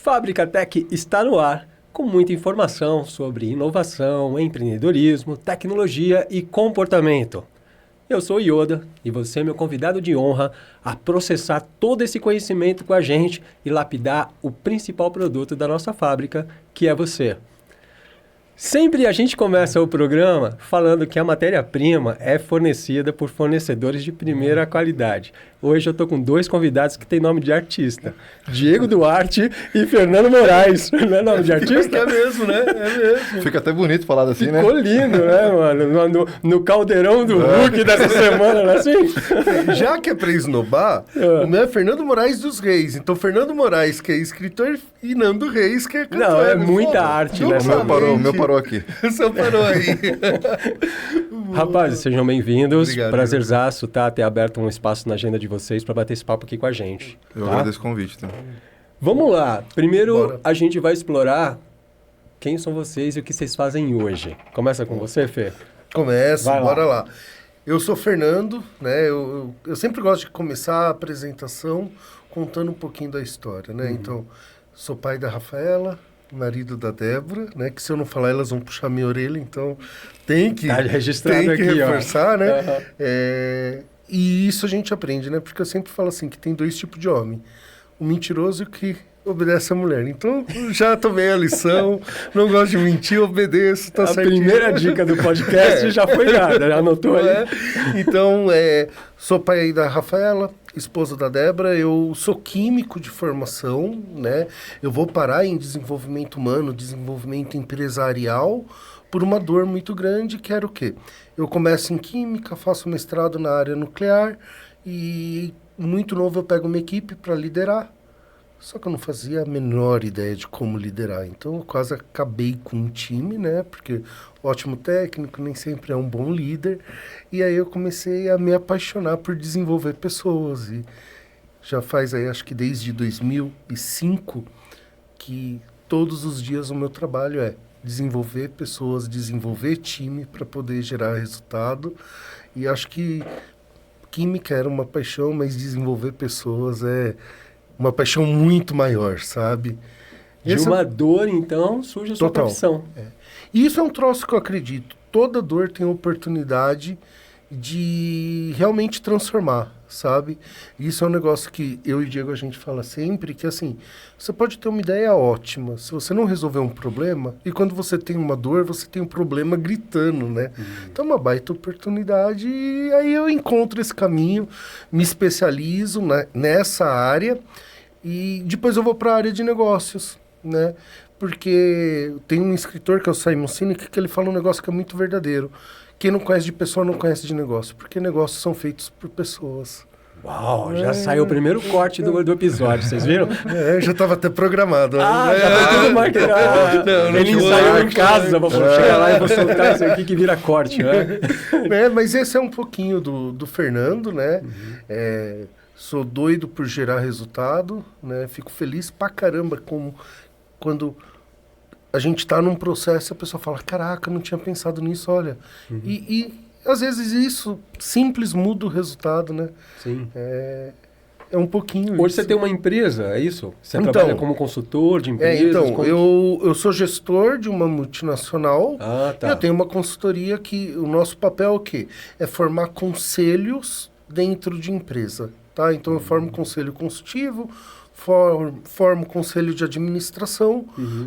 Fábrica Tech está no ar, com muita informação sobre inovação, empreendedorismo, tecnologia e comportamento. Eu sou o Yoda e você é meu convidado de honra a processar todo esse conhecimento com a gente e lapidar o principal produto da nossa fábrica, que é você. Sempre a gente começa o programa falando que a matéria-prima é fornecida por fornecedores de primeira qualidade. Hoje eu estou com dois convidados que têm nome de artista. Diego Duarte e Fernando Moraes. Não é nome de artista? É mesmo, né? É mesmo. Fica até bonito falar assim, Ficou né? lindo, né, mano? No caldeirão do Hulk dessa semana, não é assim? Já que é pra esnobar, o meu é Fernando Moraes dos Reis. Então, Fernando Moraes, que é escritor, e Nando Reis, que é cantor. Não, é muita arte, né? O meu parou aqui. O seu parou aí. Rapazes, sejam bem-vindos. Obrigado. Prazerzaço, tá? Ter aberto um espaço na agenda de vocês para bater esse papo aqui com a gente. Eu tá? agradeço o convite. Tá? Vamos lá. Primeiro, Bora. a gente vai explorar quem são vocês e o que vocês fazem hoje. Começa com você, Fê? Começa, Vai lá. bora lá. Eu sou Fernando, né? Eu sempre gosto de começar a apresentação contando um pouquinho da história, né? Então, sou pai da Rafaela, marido da Débora, né? Que se eu não falar, elas vão puxar minha orelha, então tem que, Tá registrado tem que aqui, ó. reforçar, né? Aham. E isso a gente aprende, né? Porque eu sempre falo assim, que tem dois tipos de homem. O mentiroso e o que obedece a mulher. Então, já tomei a lição, não gosto de mentir, obedeço, tá A certinho. primeira dica do podcast já foi dada, já anotou aí? É. Então, sou pai aí da Rafaela, esposa da Débora, eu sou químico de formação, né? Eu vou parar em desenvolvimento humano, desenvolvimento empresarial, por uma dor muito grande, que era o quê? Eu começo em química, faço mestrado na área nuclear e muito novo eu pego uma equipe para liderar, só que eu não fazia a menor ideia de como liderar. Então, eu quase acabei com um time, né? Porque ótimo técnico nem sempre é um bom líder. E aí eu comecei a me apaixonar por desenvolver pessoas. E já faz aí, acho que desde 2005, que todos os dias o meu trabalho é desenvolver pessoas, desenvolver time para poder gerar resultado. E acho que química era uma paixão, mas desenvolver pessoas é uma paixão muito maior, sabe? De Esse uma dor, então, surge a sua Total. profissão. E isso é um troço que eu acredito. Toda dor tem oportunidade de realmente transformar, sabe? Isso é um negócio que eu e o Diego a gente fala sempre, que assim, você pode ter uma ideia ótima, se você não resolver um problema, e quando você tem uma dor, você tem um problema gritando, né? Então é uma baita oportunidade e aí eu encontro esse caminho, me especializo nessa área e depois eu vou para a área de negócios, né? Porque tem um escritor que é o Simon Sinek que ele fala um negócio que é muito verdadeiro. Quem não conhece de pessoa não conhece de negócio, porque negócios são feitos por pessoas. Uau, já saiu o primeiro corte do episódio, vocês viram? Já estava até programado. Ah, já foi tudo marcado. Não Ele ficou ensaiou em marketing, casa, vou chegar lá e vou soltar isso aqui que vira corte, né? Mas esse é um pouquinho do Fernando, né? Sou doido por gerar resultado, né? Fico feliz pra caramba quando a gente está num processo e a pessoa fala, caraca, não tinha pensado nisso, olha. E às vezes isso simples muda o resultado, né? Sim. É um pouquinho Hoje isso. você tem uma empresa, é isso? Você Então, trabalha como consultor de empresas? Eu sou gestor de uma multinacional. Ah, tá. E eu tenho uma consultoria que o nosso papel é o quê? É formar conselhos dentro de empresa, tá? Então eu formo conselho consultivo, formo conselho de administração,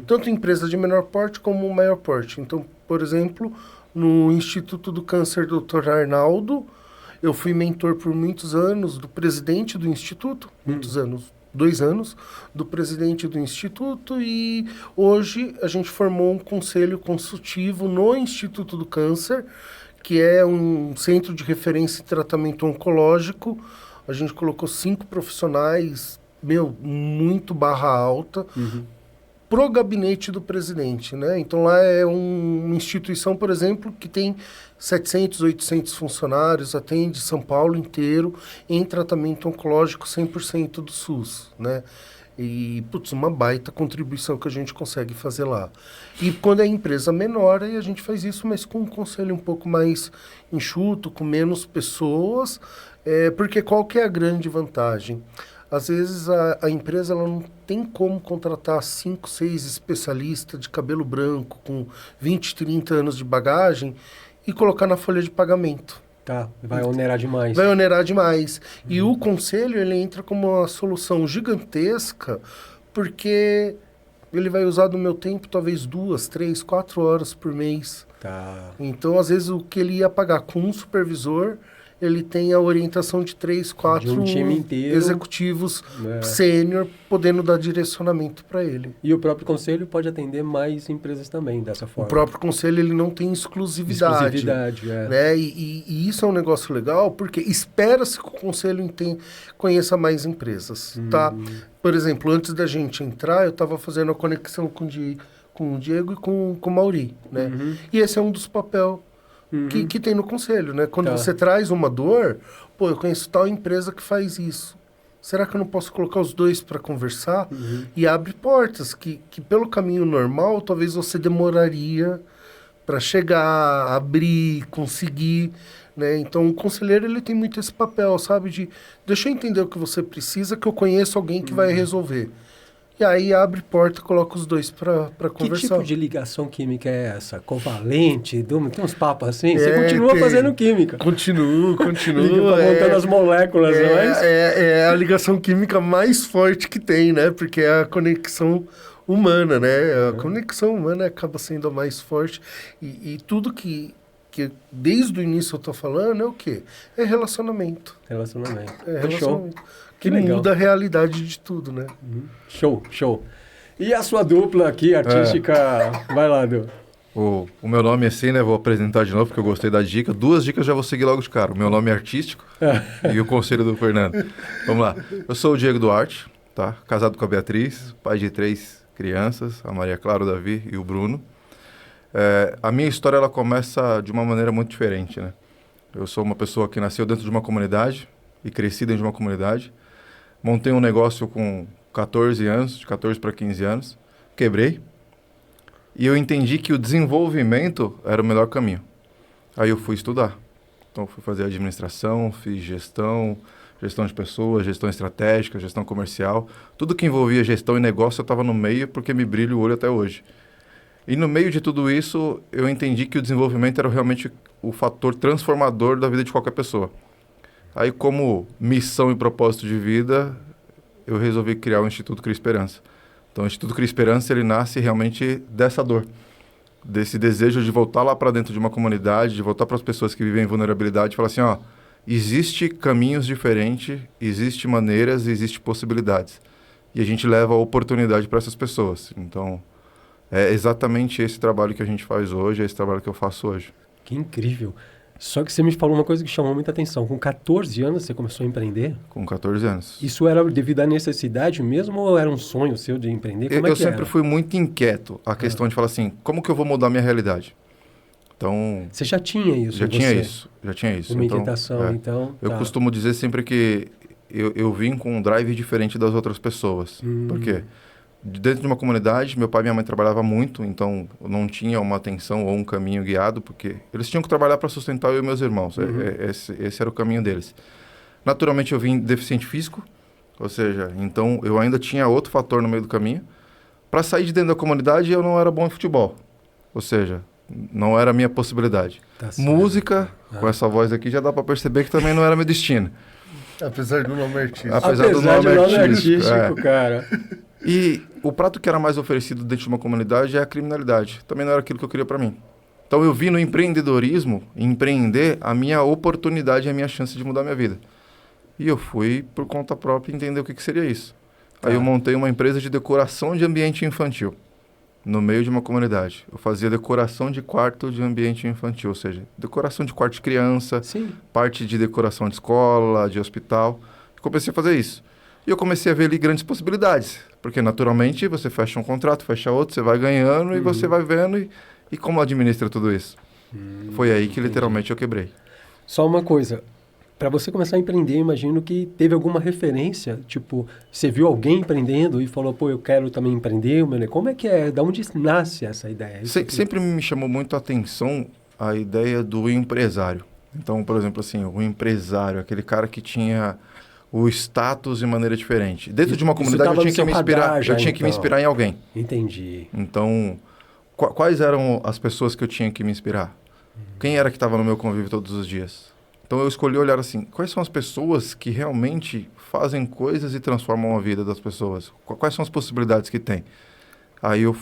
tanto em empresa de menor porte como maior porte. Então, por exemplo, no Instituto do Câncer Dr. Arnaldo, eu fui mentor por muitos anos do presidente do Instituto, muitos anos, 2 anos, do presidente do Instituto, e hoje a gente formou um conselho consultivo no Instituto do Câncer, que é um centro de referência em tratamento oncológico. A gente colocou 5 profissionais, muito barra alta, pro gabinete do presidente, né? Então lá é uma instituição, por exemplo, que tem 700, 800 funcionários, atende São Paulo inteiro em tratamento oncológico 100% do SUS, né? E, uma baita contribuição que a gente consegue fazer lá. E quando é empresa menor, aí a gente faz isso, mas com um conselho um pouco mais enxuto, com menos pessoas, porque qual que é a grande vantagem? Às vezes a empresa ela não tem como contratar 5, 6 especialistas de cabelo branco com 20, 30 anos de bagagem e colocar na folha de pagamento. Tá, vai onerar demais. Vai onerar demais. E o conselho ele entra como uma solução gigantesca porque ele vai usar do meu tempo talvez 2, 3, 4 horas por mês. Tá. Então, às vezes, o que ele ia pagar com um supervisor, ele tem a orientação de 3, 4 De um time inteiro. executivos sênior podendo dar direcionamento para ele. E o próprio conselho pode atender mais empresas também dessa O forma. próprio conselho ele não tem exclusividade. Exclusividade, Né? E isso é um negócio legal, porque espera-se que o conselho conheça mais empresas. Tá? Por exemplo, antes da gente entrar, eu estava fazendo a conexão com o Diego e com o Mauri. Né? E esse é um dos papéis que tem no conselho, né? Quando você traz uma dor, pô, eu conheço tal empresa que faz isso. Será que eu não posso colocar os dois para conversar? E abre portas que pelo caminho normal, talvez você demoraria para chegar, abrir, conseguir, né? Então, o conselheiro, ele tem muito esse papel, sabe? De, deixa eu entender o que você precisa, que eu conheço alguém que vai resolver. E aí abre porta e coloca os dois para conversar. Que tipo de ligação química é essa? Covalente? Tem uns papos assim? Você É, continua tem. fazendo química. Continua. Montando as moléculas, não é isso? É a ligação química mais forte que tem, né? Porque é a conexão humana, né? A conexão humana acaba sendo a mais forte. E tudo que desde o início eu tô falando é o quê? É relacionamento. Relacionamento. É Show. relacionamento. Que Que legal. muda a realidade de tudo, né? Show. E a sua dupla aqui, artística? Vai lá, Du. O meu nome é assim, né? Vou apresentar de novo, porque eu gostei da dica. 2 dicas já vou seguir logo de cara. O meu nome é artístico e o conselho do Fernando. Vamos lá. Eu sou o Diego Duarte, tá? Casado com a Beatriz, pai de 3 crianças, a Maria Clara, o Davi e o Bruno. A minha história, ela começa de uma maneira muito diferente, né? Eu sou uma pessoa que nasceu dentro de uma comunidade e cresci dentro de uma comunidade. Montei um negócio com 14 anos, de 14 para 15 anos. Quebrei. E eu entendi que o desenvolvimento era o melhor caminho. Aí eu fui estudar. Então, fui fazer administração, fiz gestão de pessoas, gestão estratégica, gestão comercial. Tudo que envolvia gestão e negócio, eu estava no meio porque me brilha o olho até hoje. E no meio de tudo isso, eu entendi que o desenvolvimento era realmente o fator transformador da vida de qualquer pessoa. Aí, como missão e propósito de vida, eu resolvi criar o Instituto Cria Esperança. Então, o Instituto Cria Esperança, ele nasce realmente dessa dor, desse desejo de voltar lá para dentro de uma comunidade, de voltar para as pessoas que vivem em vulnerabilidade e falar assim, existe caminhos diferentes, existe maneiras, existe possibilidades. E a gente leva a oportunidade para essas pessoas. Então, é exatamente esse trabalho que a gente faz hoje, é esse trabalho que eu faço hoje. Que incrível. Só que você me falou uma coisa que chamou muita atenção. Com 14 anos você começou a empreender? Com 14 anos. Isso era devido à necessidade mesmo ou era um sonho seu de empreender? Como Eu é que sempre era? fui muito inquieto a questão de falar assim, como que eu vou mudar minha realidade? Então... Você já tinha isso Já em tinha você? isso, já tinha isso. Uma Então, inquietação, então... Eu tá. costumo dizer sempre que eu vim com um drive diferente das outras pessoas. Por quê? Dentro de uma comunidade, meu pai e minha mãe trabalhavam muito, então eu não tinha uma atenção ou um caminho guiado, porque eles tinham que trabalhar para sustentar eu e meus irmãos. Esse era o caminho deles. Naturalmente, eu vim deficiente físico, ou seja, então eu ainda tinha outro fator no meio do caminho. Para sair de dentro da comunidade, eu não era bom em futebol, ou seja, não era a minha possibilidade. Tá certo. Música, com essa voz aqui, já dá para perceber que também não era meu destino. Apesar do nome artístico. Apesar do de nome nome artístico, cara. E o prato que era mais oferecido dentro de uma comunidade é a criminalidade. Também não era aquilo que eu queria para mim. Então eu vi no empreendedorismo, empreender, a minha oportunidade e a minha chance de mudar a minha vida. E eu fui por conta própria entender o que seria isso. Aí eu montei uma empresa de decoração de ambiente infantil, no meio de uma comunidade. Eu fazia decoração de quarto de ambiente infantil, ou seja, decoração de quarto de criança, Sim. parte de decoração de escola, de hospital. Eu comecei a fazer isso. E eu comecei a ver ali grandes possibilidades, porque naturalmente você fecha um contrato, fecha outro, você vai ganhando e você vai vendo e como administra tudo isso. Foi aí que literalmente eu quebrei. Só uma coisa, para você começar a empreender, eu imagino que teve alguma referência, tipo, você viu alguém empreendendo e falou, pô, eu quero também empreender, como é que é? Da onde nasce essa ideia? Sempre me chamou muito a atenção a ideia do empresário. Então, por exemplo, assim, o empresário, aquele cara que tinha o status de maneira diferente. Dentro de uma Isso comunidade tava eu tinha no que me seu inspirar, radar já, eu tinha que me então. inspirar em alguém. Entendi. Então, quais eram as pessoas que eu tinha que me inspirar? Quem era que estava no meu convívio todos os dias? Então eu escolhi olhar assim, quais são as pessoas que realmente fazem coisas e transformam a vida das pessoas? Quais são as possibilidades que tem? Aí eu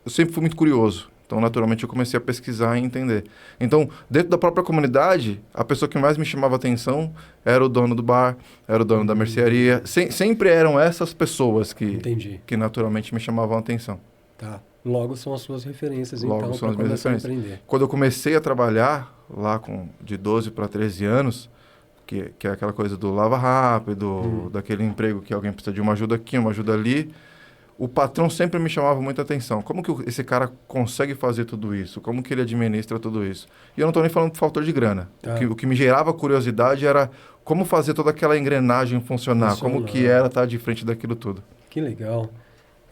sempre fui muito curioso. Então, naturalmente, eu comecei a pesquisar e entender. Então, dentro da própria comunidade, a pessoa que mais me chamava atenção era o dono do bar, era o dono da mercearia. Sempre eram essas pessoas Entendi. que naturalmente me chamavam a atenção. Tá. Logo são as suas referências, Logo então, são para as minhas começar a referências. empreender. Quando eu comecei a trabalhar, lá de 12 para 13 anos, que é aquela coisa do lava rápido, daquele emprego que alguém precisa de uma ajuda aqui, uma ajuda ali, o patrão sempre me chamava muita atenção. Como que esse cara consegue fazer tudo isso? Como que ele administra tudo isso? E eu não estou nem falando por falta de grana. Tá. O que me gerava curiosidade era como fazer toda aquela engrenagem funcionar, como que era estar de frente daquilo tudo. Que legal.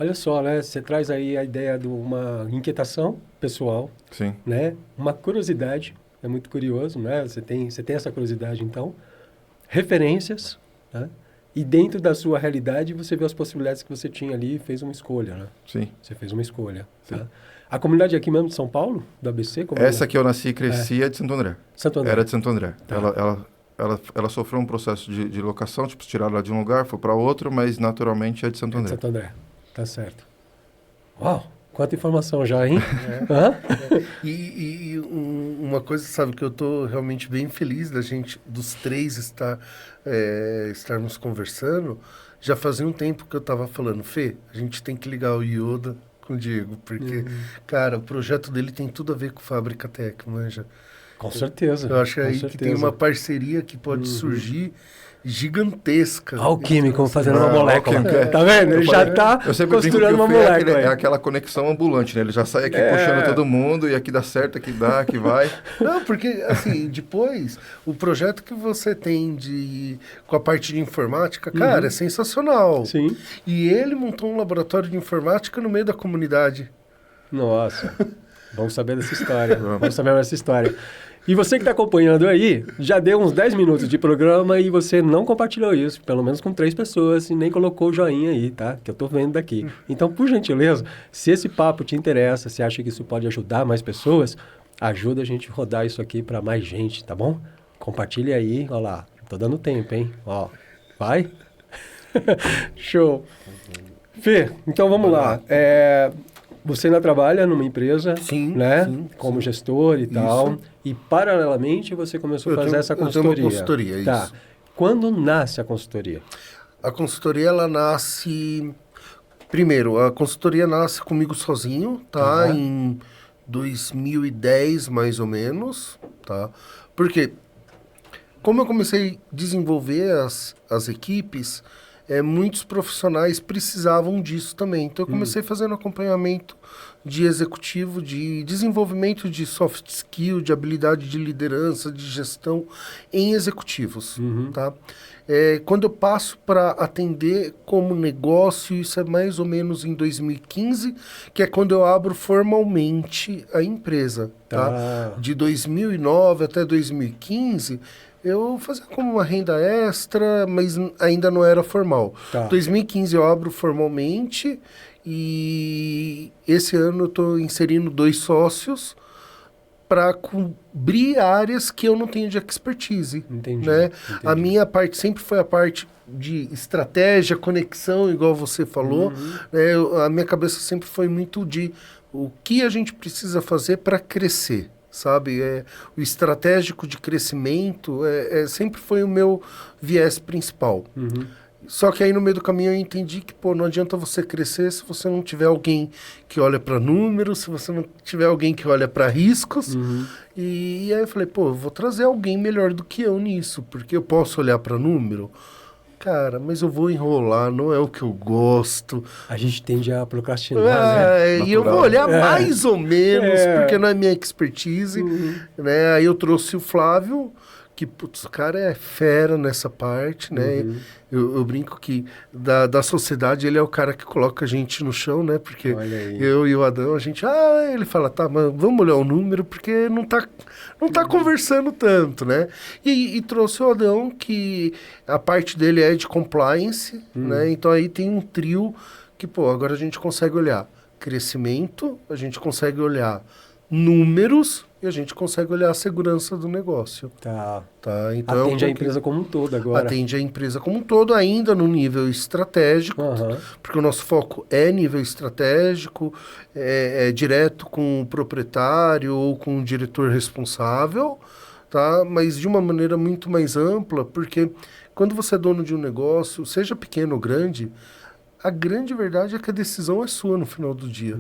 Olha só, né? Você traz aí a ideia de uma inquietação pessoal, Sim. né? Uma curiosidade, é muito curioso, né? Você tem essa curiosidade, então. Referências, né? E dentro da sua realidade, você vê as possibilidades que você tinha ali e fez uma escolha, né? Sim. Você fez uma escolha, Sim. tá? A comunidade aqui mesmo de São Paulo, do ABC? Essa que eu nasci e cresci é de Santo André. Santo André. Era de Santo André. Tá. Ela sofreu um processo de locação, tipo, tiraram ela de um lugar, foi para outro, mas naturalmente é de Santo É de André. Santo André, tá certo. Uau, quanta informação já, hein? Uma coisa, sabe, que eu tô realmente bem feliz dos três estarmos conversando. Já fazia um tempo que eu tava falando, Fê, a gente tem que ligar o Yoda com o Diego, porque, cara, o projeto dele tem tudo a ver com Fábrica Tech, manja. Com certeza. Eu acho com aí certeza. que tem uma parceria que pode surgir gigantesca. Olha o químico fazendo uma olha o molécula. químico, é. Tá vendo? Ele já tá Eu sempre brinco que costurando o uma Fê é molécula. é aquela conexão ambulante, né? Ele já sai aqui puxando todo mundo e aqui dá certo, aqui dá, aqui vai. Não, porque, assim, depois, o projeto que você tem com a parte de informática, cara, é sensacional. Sim. E ele montou um laboratório de informática no meio da comunidade. Nossa, vamos saber dessa história. Vamos saber dessa história. E você que está acompanhando aí, já deu uns 10 minutos de programa e você não compartilhou isso, pelo menos com 3 pessoas, e nem colocou o joinha aí, tá? Que eu tô vendo daqui. Então, por gentileza, se esse papo te interessa, se acha que isso pode ajudar mais pessoas, ajuda a gente a rodar isso aqui para mais gente, tá bom? Compartilha aí, ó lá. Tô dando tempo, hein? Ó, vai? Show. Fê, então vamos lá. Você ainda trabalha numa empresa, Sim, né? sim, Como gestor e tal. Isso. E paralelamente você começou a fazer essa consultoria. Eu tenho uma consultoria, tá. isso. Quando nasce a consultoria? A consultoria, ela nasce... Primeiro, a consultoria nasce comigo sozinho, tá? Em 2010, mais ou menos, tá? Porque, como eu comecei a desenvolver as equipes, muitos profissionais precisavam disso também. Então, eu comecei fazendo acompanhamento de executivo, de desenvolvimento de soft skill, de habilidade de liderança, de gestão em executivos, tá? Quando eu passo para atender como negócio, isso é mais ou menos em 2015, que é quando eu abro formalmente a empresa, tá? De 2009 até 2015... eu fazia como uma renda extra, mas ainda não era formal. Em 2015 eu abro formalmente e esse ano eu estou inserindo 2 sócios para cobrir áreas que eu não tenho de expertise. Entendi, né? entendi. A minha parte sempre foi a parte de estratégia, conexão, igual você falou. Né? A minha cabeça sempre foi muito de o que a gente precisa fazer para crescer. Sabe, o estratégico de crescimento sempre foi o meu viés principal. Só que aí no meio do caminho eu entendi que, não adianta você crescer se você não tiver alguém que olha para números, se você não tiver alguém que olha para riscos. E aí eu falei, eu vou trazer alguém melhor do que eu nisso, porque eu posso olhar para número. Cara, mas eu vou enrolar, não é o que eu gosto. A gente tende a procrastinar, né? E eu vou olhar mais ou menos, porque não é minha expertise. Né? Aí eu trouxe o Flávio, que, putz, o cara é fera nessa parte, né? Eu brinco que da sociedade ele é o cara que coloca a gente no chão, né? Porque eu e o Adão, a gente... ele fala, tá, mas vamos olhar o número, porque não tá conversando tanto, né? E trouxe o Adão, que a parte dele é de compliance, né? Então aí tem um trio que, pô, agora a gente consegue olhar crescimento, a gente consegue olhar números e a gente consegue olhar a segurança do negócio. Tá. Então atende a empresa como um todo agora. Atende a empresa como um todo, ainda no nível estratégico, porque o nosso foco é nível estratégico, é direto com o proprietário ou com o diretor responsável, tá? Mas de uma maneira muito mais ampla, porque quando você é dono de um negócio, seja pequeno ou grande, a grande verdade é que a decisão é sua no final do dia.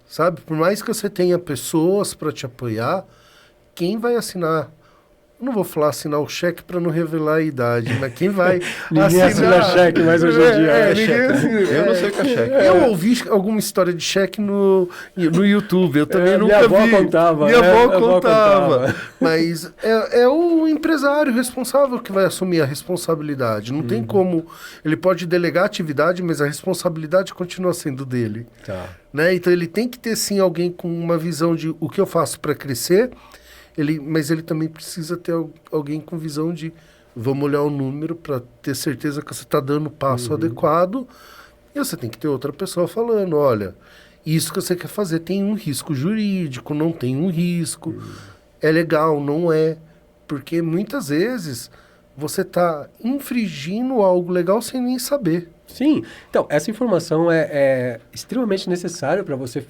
Sabe? Por mais que você tenha pessoas para te apoiar, quem vai assinar? Eu não vou falar assinar o cheque para não revelar a idade, mas quem vai ninguém assina cheque, mas hoje em dia é cheque. Eu não sei o que é cheque. Eu ouvi alguma história de cheque no YouTube, eu também nunca vi. Minha avó contava. Mas é o empresário responsável que vai assumir a responsabilidade. Não tem como... Ele pode delegar a atividade, mas a responsabilidade continua sendo dele. Tá. Né? Então ele tem que ter, sim, alguém com uma visão de o que eu faço para crescer, mas ele também precisa ter alguém com visão de vamos olhar o número para ter certeza que você está dando o passo adequado. E você tem que ter outra pessoa falando, olha, isso que você quer fazer tem um risco jurídico, não tem um risco, é legal, não é. Porque muitas vezes você está infringindo algo legal sem nem saber. Sim, então essa informação é extremamente necessária para você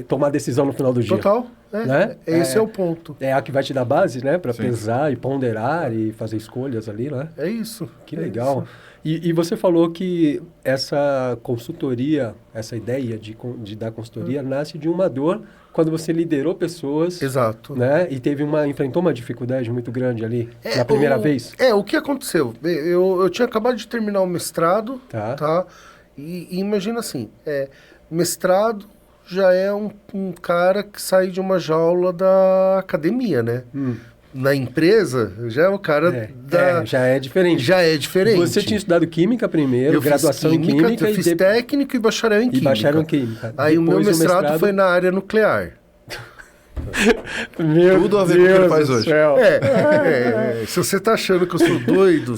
tomar decisão no final do dia. Total, né? Esse é o ponto. É a que vai te dar base, né, para pesar e ponderar e fazer escolhas ali, né? É isso. Que legal. E você falou que essa consultoria, essa ideia de dar consultoria nasce de uma dor quando você liderou pessoas. Exato. Né? E enfrentou uma dificuldade muito grande ali, na primeira vez. O que aconteceu? Eu tinha acabado de terminar o mestrado, tá? E imagina assim, mestrado já é um cara que sai de uma jaula da academia, né? Na empresa, já é o cara já é diferente. Já é diferente. Você tinha estudado química primeiro, eu graduação fiz química, em química. Eu fiz técnico e bacharel em química. Aí depois o meu mestrado foi na área nuclear. Tudo a ver com o que ele faz hoje. Se você tá achando que eu sou doido,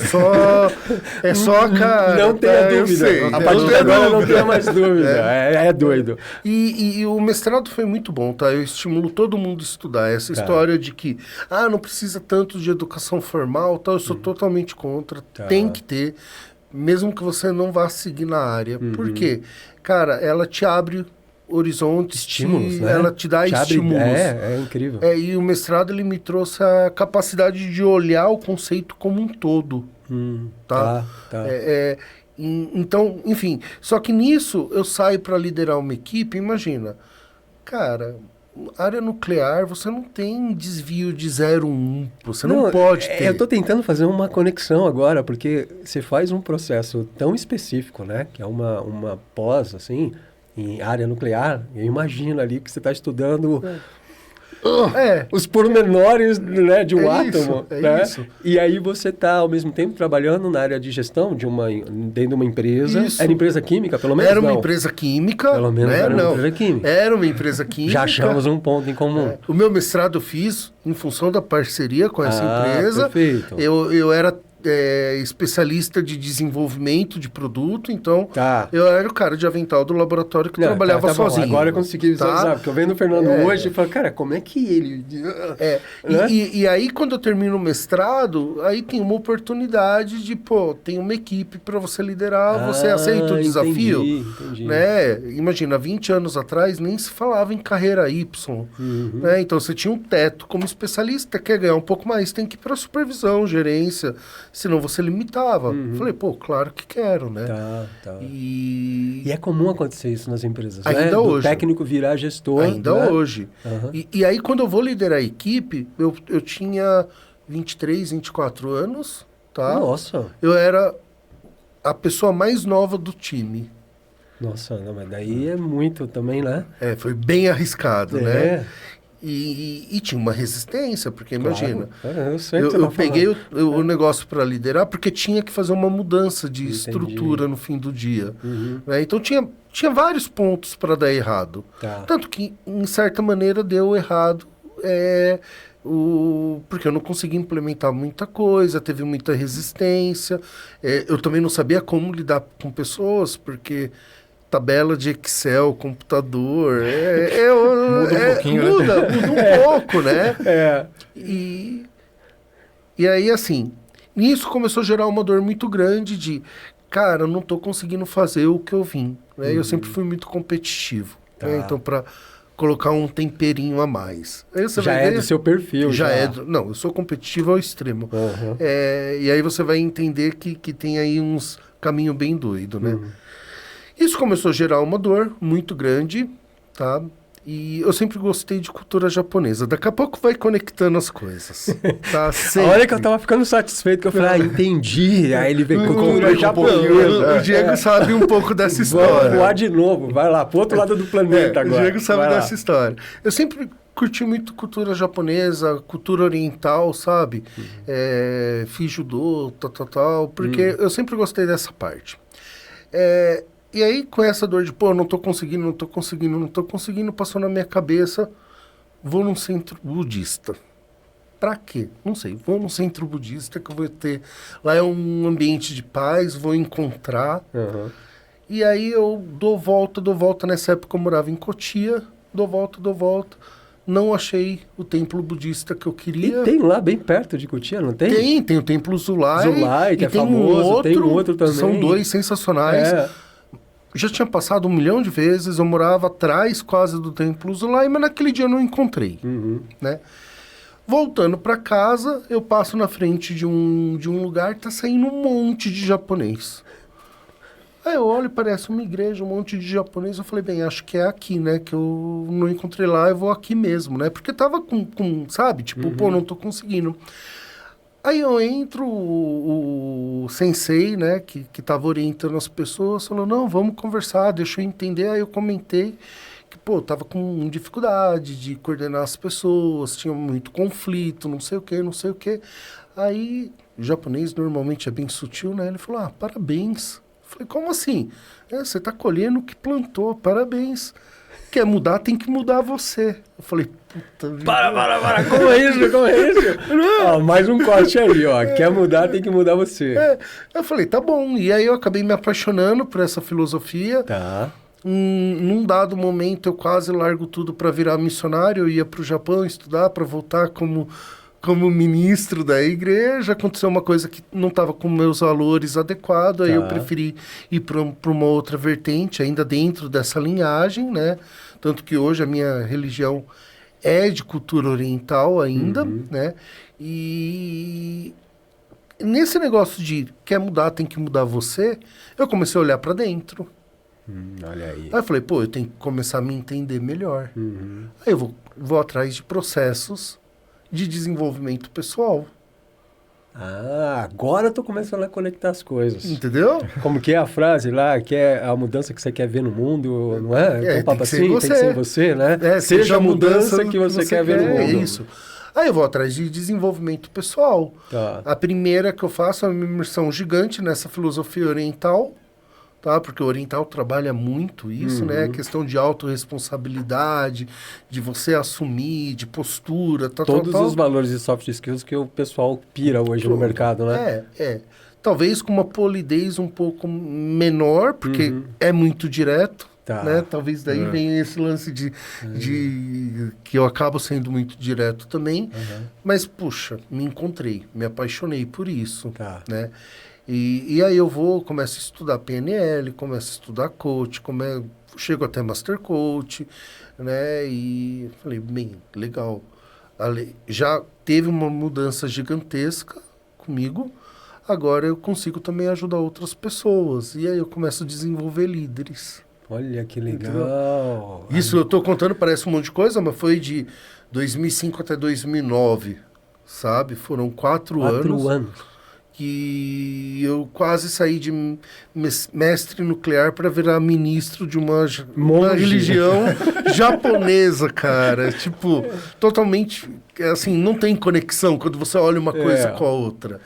é só a cara. Não tenha dúvida. A partir de agora não tenha mais dúvida. É doido. E o mestrado foi muito bom, tá? Eu estimulo todo mundo a estudar. Essa história de que, não precisa tanto de educação formal, tal, eu sou totalmente contra. Tem que ter, mesmo que você não vá seguir na área. Por quê? Cara, ela te abre horizontes, estímulos, né? Ela te dá estímulos. É incrível. E o mestrado, ele me trouxe a capacidade de olhar o conceito como um todo. Tá. Então, enfim, só que nisso eu saio para liderar uma equipe, imagina, cara, área nuclear, você não tem desvio de 0,1, você não pode ter. Eu estou tentando fazer uma conexão agora, porque você faz um processo tão específico, né, que é uma pós, assim, em área nuclear, eu imagino ali que você está estudando os pormenores, né, de um átomo. Isso. E aí você está, ao mesmo tempo, trabalhando na área de gestão dentro de uma empresa. Isso. Era empresa química, pelo menos? Era uma empresa química. Pelo menos era uma empresa química. Era uma empresa química. Já achamos um ponto em comum. O meu mestrado eu fiz em função da parceria com essa empresa. Perfeito. Eu era especialista de desenvolvimento de produto, então eu era o cara de avental do laboratório que trabalhava sozinho. Agora eu consegui visualizar, porque eu vendo o Fernando hoje e falo, cara, como é que ele... E aí, quando eu termino o mestrado, aí tem uma oportunidade de, tem uma equipe para você liderar, você aceita o desafio. Entendi. Né? Imagina, 20 anos atrás nem se falava em carreira Y. Né? Então, você tinha um teto como especialista, quer ganhar um pouco mais, tem que ir para supervisão, gerência... Senão você limitava. Falei, claro que quero, né? Tá. E é comum acontecer isso nas empresas, ainda né? hoje. O técnico virar gestor. Ainda né? hoje. E aí, quando eu vou liderar a equipe, eu tinha 23, 24 anos, tá? Nossa! Eu era a pessoa mais nova do time. Nossa, não, mas daí é muito também, né? Foi bem arriscado, né? E tinha uma resistência, porque Claro. imagina, Eu sei o que você eu tá peguei falando. o negócio para liderar porque tinha que fazer uma mudança de Entendi. estrutura no fim do dia. Uhum. Né? Então tinha vários pontos para dar errado. Tá. Tanto que, em certa maneira, deu errado. Porque eu não consegui implementar muita coisa, teve muita resistência. Eu também não sabia como lidar com pessoas, porque tabela de Excel, computador, Muda um pouquinho, né? muda um pouco, né? É. E aí, assim, nisso começou a gerar uma dor muito grande de, cara, eu não tô conseguindo fazer o que eu vim. Né? Eu sempre fui muito competitivo. Tá. Né? Então, para colocar um temperinho a mais. Aí você Já vai é ver- do seu perfil. já é. Não, eu sou competitivo ao extremo. Uhum. E aí você vai entender que tem aí uns caminho bem doido, né? Uhum. Isso começou a gerar uma dor muito grande, tá? E eu sempre gostei de cultura japonesa. Daqui a pouco vai conectando as coisas, tá? A Sempre. hora que eu tava ficando satisfeito, que eu falei, entendi. Aí ele veio cultura Comprei um japonesa. pouquinho, O Diego sabe um pouco dessa Vamos história. voar de novo. Vai lá, pro outro lado do planeta O agora. Diego sabe Vai lá. dessa história. Eu sempre curti muito cultura japonesa, cultura oriental, sabe? Fiz judô, tal, porque eu sempre gostei dessa parte. E aí, com essa dor de, pô, eu não tô conseguindo, passou na minha cabeça, vou num centro budista. Pra quê? Não sei. Vou num centro budista que eu vou ter... Lá é um ambiente de paz, vou encontrar... Uhum. E aí eu dou volta. Nessa época eu morava em Cotia, dou volta. Não achei o templo budista que eu queria. E tem lá bem perto de Cotia, não tem? Tem o templo Zulai. Zulai, que e é tem famoso, tem um outro também. São dois sensacionais. É. Já tinha passado 1 milhão de vezes, eu morava atrás quase do templo Zulai, mas naquele dia eu não encontrei, Uhum. né? Voltando para casa, eu passo na frente de um lugar que tá saindo um monte de japonês. Aí eu olho, parece uma igreja, um monte de japonês. Eu falei, bem, acho que é aqui, né? Que eu não encontrei lá, eu vou aqui mesmo, né? Porque tava com sabe? Tipo, pô, não tô conseguindo. Aí eu entro, o sensei, né? Que tava orientando as pessoas, falou, não, vamos conversar, deixa eu entender. Aí eu comentei que, pô, tava com dificuldade de coordenar as pessoas, tinha muito conflito, não sei o quê. Aí, o japonês normalmente é bem sutil, né? Ele falou, parabéns. Eu falei, como assim? Você tá colhendo o que plantou, parabéns. Quer mudar, tem que mudar você. Eu falei, puta vida. Para, como é isso? Ó, mais um corte aí, ó. Quer mudar, tem que mudar você. Eu falei, tá bom. E aí eu acabei me apaixonando por essa filosofia. Tá. Num dado momento, eu quase largo tudo para virar missionário. Eu ia para o Japão estudar, para voltar como ministro da igreja. Aconteceu uma coisa que não estava com meus valores adequados. Aí eu preferi ir para uma outra vertente, ainda dentro dessa linhagem, né? Tanto que hoje a minha religião é de cultura oriental ainda, né? E nesse negócio de quer mudar, tem que mudar você, eu comecei a olhar para dentro. Olha aí. Aí eu falei, pô, eu tenho que começar a me entender melhor. Aí eu vou atrás de processos de desenvolvimento pessoal. Agora eu tô começando a conectar as coisas. Entendeu? Como que é a frase lá, que é a mudança que você quer ver no mundo, não é? Um papo tem que ser assim, você. tem que ser você, né? Seja a mudança que você quer ver no mundo. É isso. Aí eu vou atrás de desenvolvimento pessoal. Tá. A primeira que eu faço é uma imersão gigante nessa filosofia oriental, tá? Porque o oriental trabalha muito isso, né? A questão de autorresponsabilidade, de você assumir, de postura, Todos os valores de soft skills que o pessoal pira hoje no mercado, né? Talvez com uma polidez um pouco menor, porque é muito direto, Tá. né? Talvez daí venha esse lance de que eu acabo sendo muito direto também. Mas, puxa, me encontrei, me apaixonei por isso, Tá. né? E aí eu começo a estudar PNL, começo a estudar coach, chego até Master Coach, né? E falei, bem, legal. Já teve uma mudança gigantesca comigo, agora eu consigo também ajudar outras pessoas. E aí eu começo a desenvolver líderes. Olha que legal. Isso eu tô contando, parece um monte de coisa, mas foi de 2005 até 2009, sabe? Foram 4 anos. 4 anos. que eu quase saí de mestre nuclear para virar ministro de uma religião japonesa, cara. Tipo, totalmente, assim, não tem conexão quando você olha uma coisa com a outra.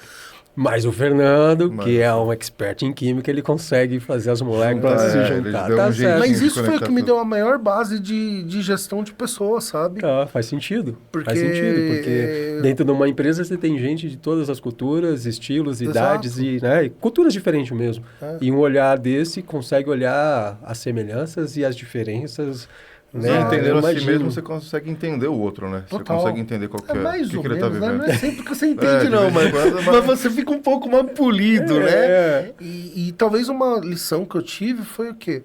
Mas o Fernando, que é um expert em química, ele consegue fazer as moléculas se juntar. Tá certo. Mas isso foi o que me deu a maior base de gestão de pessoas, sabe? Faz sentido. Faz sentido, porque dentro de uma empresa você tem gente de todas as culturas, estilos, idades e culturas diferentes mesmo. E um olhar desse consegue olhar as semelhanças e as diferenças. Entendendo a si mesmo, você consegue entender o outro, né? Total. Você consegue entender qual que é, mais o ou que menos, ele tá vivendo. Não é sempre que você entende, não, mas você fica um pouco mais polido, né? E talvez uma lição que eu tive foi o quê?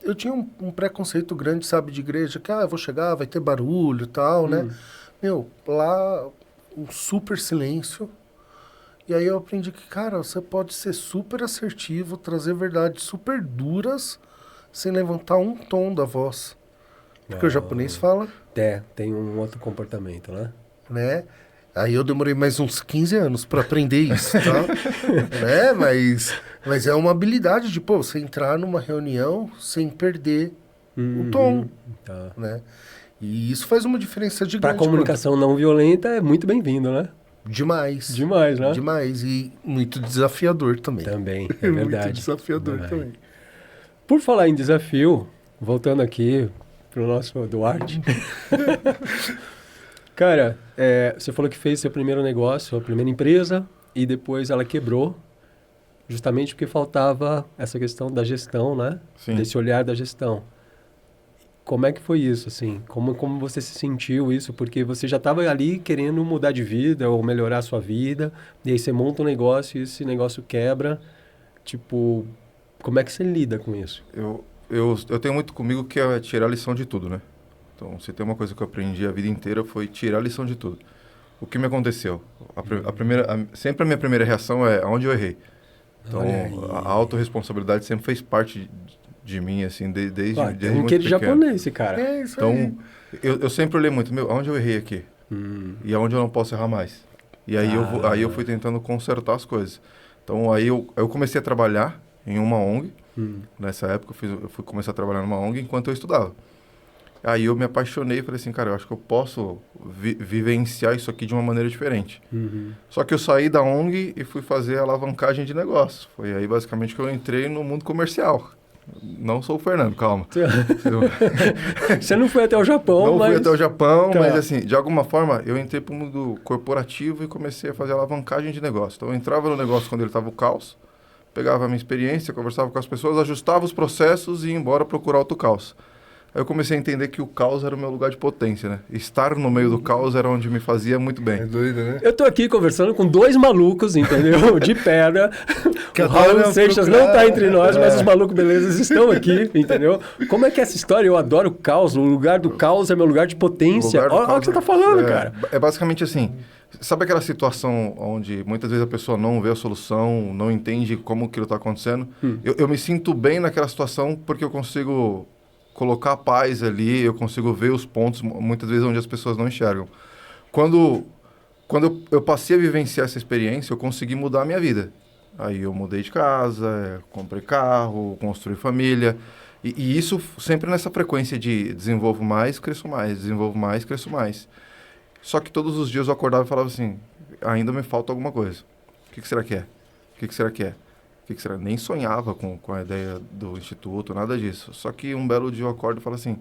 Eu tinha um preconceito grande, sabe, de igreja, que eu vou chegar, vai ter barulho e tal, né? Meu, lá, um super silêncio. E aí eu aprendi que, cara, você pode ser super assertivo, trazer verdades super duras, sem levantar um tom da voz. Porque o japonês fala... Tem um outro comportamento, né? Aí eu demorei mais uns 15 anos para aprender isso, tá? né? Mas é uma habilidade de, você entrar numa reunião sem perder o tom, né? E isso faz uma diferença gigante. Para comunicação não violenta é muito bem-vindo, né? Demais, né? Demais. E muito desafiador também. Também, é verdade. Muito desafiador também. Por falar em desafio, voltando aqui pro nosso Duarte. Cara, você falou que fez seu primeiro negócio, sua primeira empresa, e depois ela quebrou, justamente porque faltava essa questão da gestão, né? Sim. Desse olhar da gestão. Como é que foi isso, assim? Como você se sentiu isso? Porque você já estava ali querendo mudar de vida ou melhorar a sua vida, e aí você monta um negócio e esse negócio quebra. Tipo, como é que você lida com isso? Eu tenho muito comigo que é tirar a lição de tudo, né? Então, se tem uma coisa que eu aprendi a vida inteira foi tirar a lição de tudo. O que me aconteceu? Sempre a minha primeira reação é onde eu errei. Então, a autorresponsabilidade sempre fez parte de mim, assim, desde muito pequeno. Que japonês, esse cara. Isso então, aí. eu sempre olhei muito, onde eu errei aqui? E aonde eu não posso errar mais? E aí, eu fui tentando consertar as coisas. Então, aí eu comecei a trabalhar em uma ONG. Nessa época, eu fui começar a trabalhar numa ONG enquanto eu estudava. Aí eu me apaixonei e falei assim, cara, eu acho que eu posso vivenciar isso aqui de uma maneira diferente. Só que eu saí da ONG e fui fazer alavancagem de negócio. Foi aí, basicamente, que eu entrei no mundo comercial. Não sou o Fernando, calma. Você não foi até o Japão, fui até o Japão, mas assim, de alguma forma, eu entrei para o mundo corporativo e comecei a fazer alavancagem de negócio. Então, eu entrava no negócio quando ele estava o caos, pegava a minha experiência, conversava com as pessoas, ajustava os processos e ia embora procurar outro caos. Aí eu comecei a entender que o caos era o meu lugar de potência, né? Estar no meio do caos era onde me fazia muito bem. É doido, né? Eu tô aqui conversando com dois malucos, entendeu? De pedra. O Raul Seixas não tá entre nós, mas os malucos belezas estão aqui, entendeu? Como é que é essa história? Eu adoro o caos. O lugar do caos é meu lugar de potência. Olha o que você tá falando, cara. É basicamente assim. Sabe aquela situação onde muitas vezes a pessoa não vê a solução, não entende como aquilo tá acontecendo? Eu me sinto bem naquela situação porque eu consigo colocar a paz ali, eu consigo ver os pontos, muitas vezes, onde as pessoas não enxergam. Quando eu passei a vivenciar essa experiência, eu consegui mudar a minha vida. Aí eu mudei de casa, comprei carro, construí família. E isso sempre nessa frequência de desenvolvo mais, cresço mais, desenvolvo mais, cresço mais. Só que todos os dias eu acordava e falava assim, ainda me falta alguma coisa. O que será que é? O que será que é? O que será? Nem sonhava com a ideia do instituto, nada disso. Só que um belo dia eu acordo e falo assim,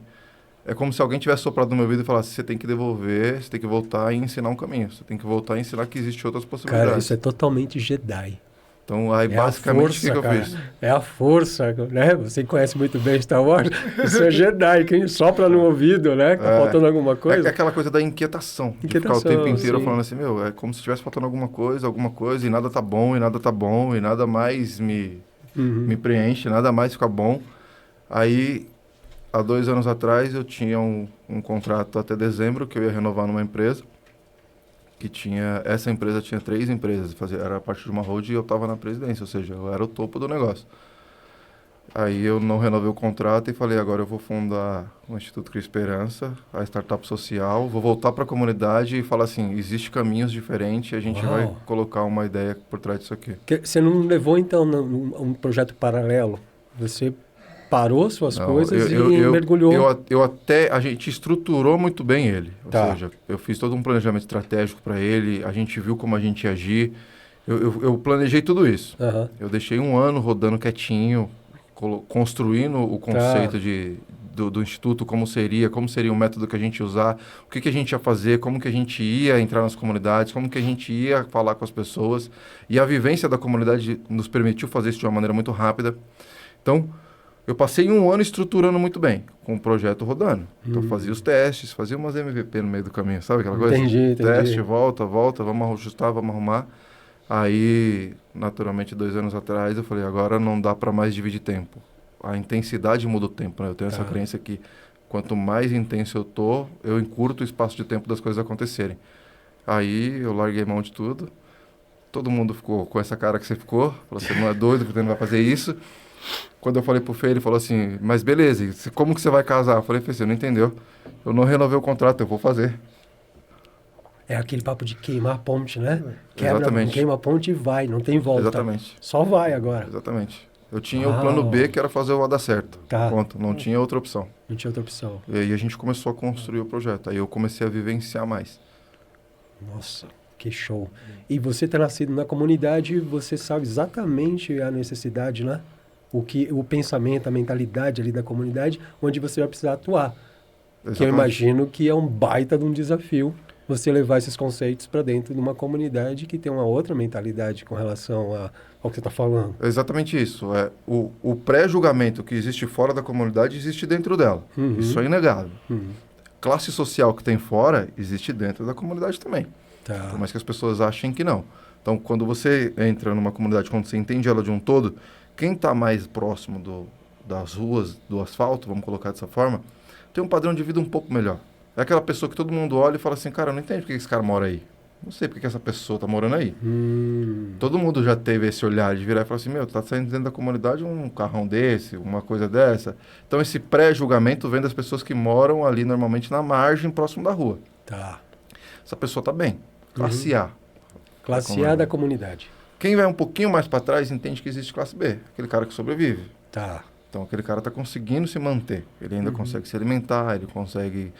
é como se alguém tivesse soprado no meu ouvido e falasse, você tem que devolver, você tem que voltar e ensinar um caminho. Você tem que voltar e ensinar que existem outras possibilidades. Cara, isso é totalmente Jedi. Então, aí basicamente o que eu fiz? É a força, né? Você conhece muito bem Star Wars. Isso é Jedi, quem sopra no ouvido, né? Tá faltando alguma coisa. É aquela coisa da inquietação. De ficar o tempo inteiro falando assim, é como se estivesse faltando alguma coisa, e nada tá bom, e nada mais me preenche, nada mais fica bom. Aí, há 2 anos atrás, eu tinha um contrato até dezembro que eu ia renovar numa empresa. Essa empresa tinha 3 empresas, era parte de uma hold e eu estava na presidência, ou seja, eu era o topo do negócio. Aí eu não renovei o contrato e falei, agora eu vou fundar o Instituto Cria Esperança, a startup social, vou voltar para a comunidade e falar assim, existe caminhos diferentes e a gente vai colocar uma ideia por trás disso aqui. Você não levou, então, um projeto paralelo? Você parou suas coisas e mergulhou? A gente estruturou muito bem ele. Ou seja, eu fiz todo um planejamento estratégico para ele, a gente viu como a gente ia agir. Eu planejei tudo isso. Eu deixei 1 ano rodando quietinho, construindo o conceito do Instituto, como seria o método que a gente ia usar, o que a gente ia fazer, como que a gente ia entrar nas comunidades, como que a gente ia falar com as pessoas. E a vivência da comunidade nos permitiu fazer isso de uma maneira muito rápida. Então, eu passei 1 ano estruturando muito bem, com o projeto rodando. Então, fazia os testes, fazia umas MVP no meio do caminho, sabe aquela coisa? Entendi. Teste, volta, vamos ajustar, vamos arrumar. Aí, naturalmente, 2 anos atrás, eu falei, agora não dá para mais dividir tempo. A intensidade muda o tempo, né? Eu tenho essa crença que quanto mais intenso eu tô, eu encurto o espaço de tempo das coisas acontecerem. Aí, eu larguei mão de tudo. Todo mundo ficou com essa cara que você ficou. Falou, você não é doido, porque você não vai fazer isso. Quando eu falei pro Fê, ele falou assim, mas beleza, como que você vai casar? Eu falei, Fê, você não entendeu. Eu não renovei o contrato, eu vou fazer. É aquele papo de queimar a ponte, né? Exatamente. Queima a ponte e vai, não tem volta. Exatamente. Só vai agora. Exatamente. Eu tinha o plano B, que era fazer o A dar certo. Pronto, não tinha outra opção. Não tinha outra opção. E aí a gente começou a construir o projeto. Aí eu comecei a vivenciar mais. Nossa, que show. E você ter nascido na comunidade, você sabe exatamente a necessidade, né? O pensamento, a mentalidade ali da comunidade, onde você vai precisar atuar. Exatamente. Que eu imagino que é um baita de um desafio você levar esses conceitos para dentro de uma comunidade que tem uma outra mentalidade com relação ao que você está falando. É exatamente isso. O pré-julgamento que existe fora da comunidade existe dentro dela. Isso é inegável. Classe social que tem fora existe dentro da comunidade também. Por mais que as pessoas achem que não. Então, quando você entra numa comunidade, quando você entende ela de um todo, quem está mais próximo das ruas, do asfalto, vamos colocar dessa forma, tem um padrão de vida um pouco melhor. É aquela pessoa que todo mundo olha e fala assim, cara, eu não entendo por que esse cara mora aí. Não sei por que essa pessoa está morando aí. Todo mundo já teve esse olhar de virar e falar assim, tá saindo dentro da comunidade um carrão desse, uma coisa dessa. Então, esse pré-julgamento vem das pessoas que moram ali, normalmente, na margem, próximo da rua. Essa pessoa está bem. Classe A. Classe A da comunidade. Quem vai um pouquinho mais para trás entende que existe classe B. Aquele cara que sobrevive. Então, aquele cara está conseguindo se manter. Ele ainda consegue se alimentar, ele consegue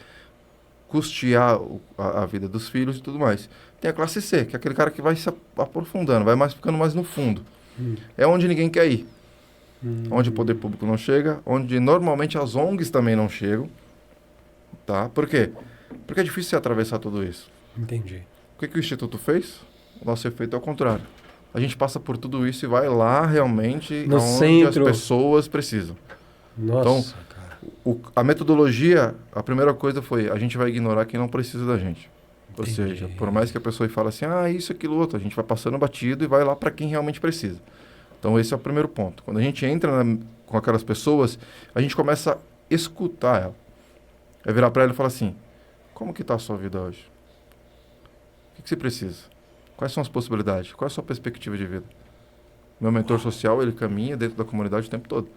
custear a vida dos filhos e tudo mais. Tem a classe C, que é aquele cara que vai se aprofundando, vai ficando mais no fundo. É onde ninguém quer ir. Onde o poder público não chega, onde normalmente as ONGs também não chegam. Por quê? Porque é difícil você atravessar tudo isso. Entendi. O que o Instituto fez? O nosso efeito é o contrário. A gente passa por tudo isso e vai lá realmente no onde centro. As pessoas precisam. Nossa, então, a metodologia, a primeira coisa foi, a gente vai ignorar quem não precisa da gente. Ou seja, por mais que a pessoa fale assim, isso, aquilo, outro, a gente vai passando batido e vai lá para quem realmente precisa. Então, esse é o primeiro ponto. Quando a gente entra com aquelas pessoas, a gente começa a escutar ela. É virar para ela e falar assim, como que está a sua vida hoje? O que você precisa? Quais são as possibilidades? Qual é a sua perspectiva de vida? Meu mentor social, ele caminha dentro da comunidade o tempo todo.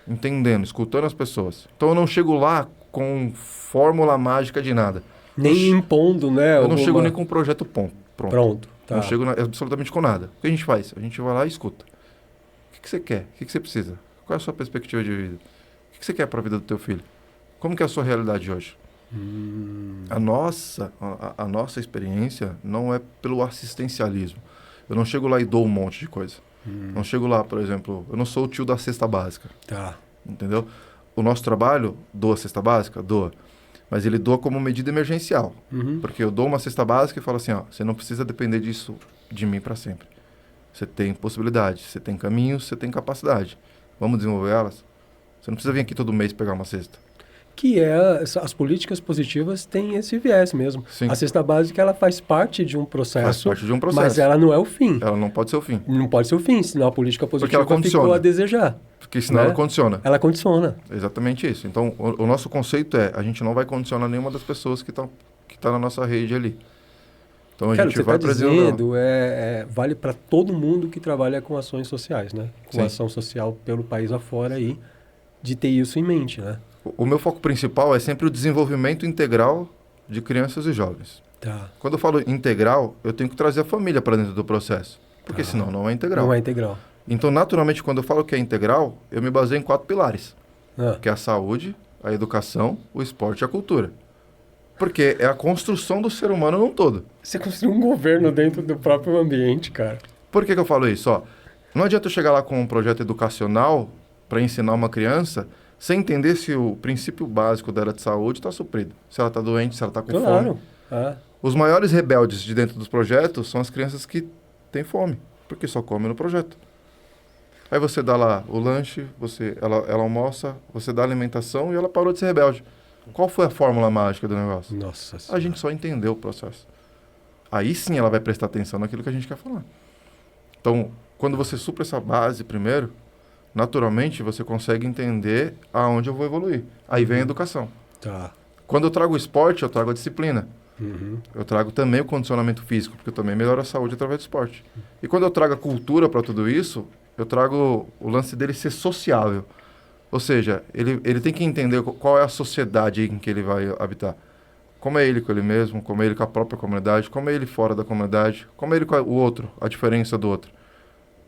Entendendo, escutando as pessoas. Então, eu não chego lá com fórmula mágica de nada. Nem impondo, né? Eu não chego nem com um projeto pronto. Não chego absolutamente com nada. O que a gente faz? A gente vai lá e escuta. O que você quer? O que você precisa? Qual é a sua perspectiva de vida? O que você quer para a vida do teu filho? Como que é a sua realidade hoje? A nossa experiência não é pelo assistencialismo. Eu não chego lá e dou um monte de coisa. Não chego lá, por exemplo, eu não sou o tio da cesta básica. Entendeu? O nosso trabalho doa a cesta básica? Doa. Mas ele doa como medida emergencial. Porque eu dou uma cesta básica e falo assim, você não precisa depender disso de mim para sempre. Você tem possibilidades, você tem caminhos, você tem capacidade. Vamos desenvolver elas? Você não precisa vir aqui todo mês pegar uma cesta. Que as políticas positivas têm esse viés mesmo. Sim. A cesta básica, ela faz parte de um processo. Mas ela não é o fim. Ela não pode ser o fim. Não pode ser o fim, senão a política positiva ficou a desejar. Porque senão ela condiciona. Ela condiciona. Exatamente isso. Então, o nosso conceito é, a gente não vai condicionar nenhuma das pessoas que tá na nossa rede ali. Então a Cara, o gente que você vai está apresentando. dizendo vale para todo mundo que trabalha com ações sociais, né? Com Sim. ação social pelo país afora aí, de ter isso em mente, né? O meu foco principal é sempre o desenvolvimento integral de crianças e jovens. Tá. Quando eu falo integral, eu tenho que trazer a família para dentro do processo, porque senão não é integral. Não é integral. Então, naturalmente, quando eu falo que é integral, eu me baseio em 4 pilares, Ah, que é a saúde, a educação, o esporte e a cultura. Porque é a construção do ser humano num todo. você construiu um governo dentro do próprio ambiente, cara. Por que eu falo isso? Ó, não adianta eu chegar lá com um projeto educacional para ensinar uma criança sem entender se o princípio básico dela de saúde está suprido. Se ela está doente, se ela está com fome. Claro. Ah, Os maiores rebeldes de dentro dos projetos são as crianças que têm fome, porque só comem no projeto. Aí você dá lá o lanche, ela almoça, você dá a alimentação e ela parou de ser rebelde. Qual foi a fórmula mágica do negócio? nossa A senhora. gente só entendeu o processo. Aí sim ela vai prestar atenção naquilo que a gente quer falar. Então, quando você supra essa base primeiro, naturalmente você consegue entender aonde eu vou evoluir. Aí vem a educação. Tá. Quando eu trago o esporte, eu trago a disciplina. Uhum. Eu trago também o condicionamento físico, porque eu também melhoro a saúde através do esporte. E quando eu trago a cultura para tudo isso, eu trago o lance dele ser sociável. Ou seja, ele tem que entender qual é a sociedade em que ele vai habitar. Como é ele com ele mesmo, como é ele com a própria comunidade, como é ele fora da comunidade, como é ele com o outro, a diferença do outro.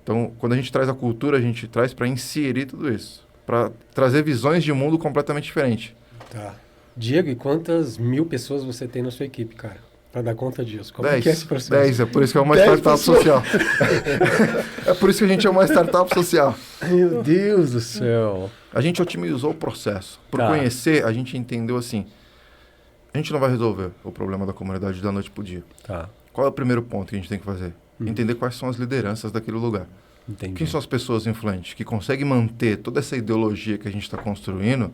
Então, quando a gente traz a cultura, a gente traz para inserir tudo isso. Para trazer visões de mundo completamente diferentes. Tá. Diego, e quantas mil pessoas você tem na sua equipe, cara? Pra dar conta disso? Como 10, que é esse processo? 10, é por isso que é uma 10 startup pessoas. social. É por isso que a gente é uma startup social. Meu Deus do céu. A gente otimizou o processo. Por Tá. conhecer, a gente entendeu assim, a gente não vai resolver o problema da comunidade da noite pro dia. Tá. Qual é o primeiro ponto que a gente tem que fazer? Entender quais são as lideranças daquele lugar. Entendi. Quem são as pessoas influentes que conseguem manter toda essa ideologia que a gente está construindo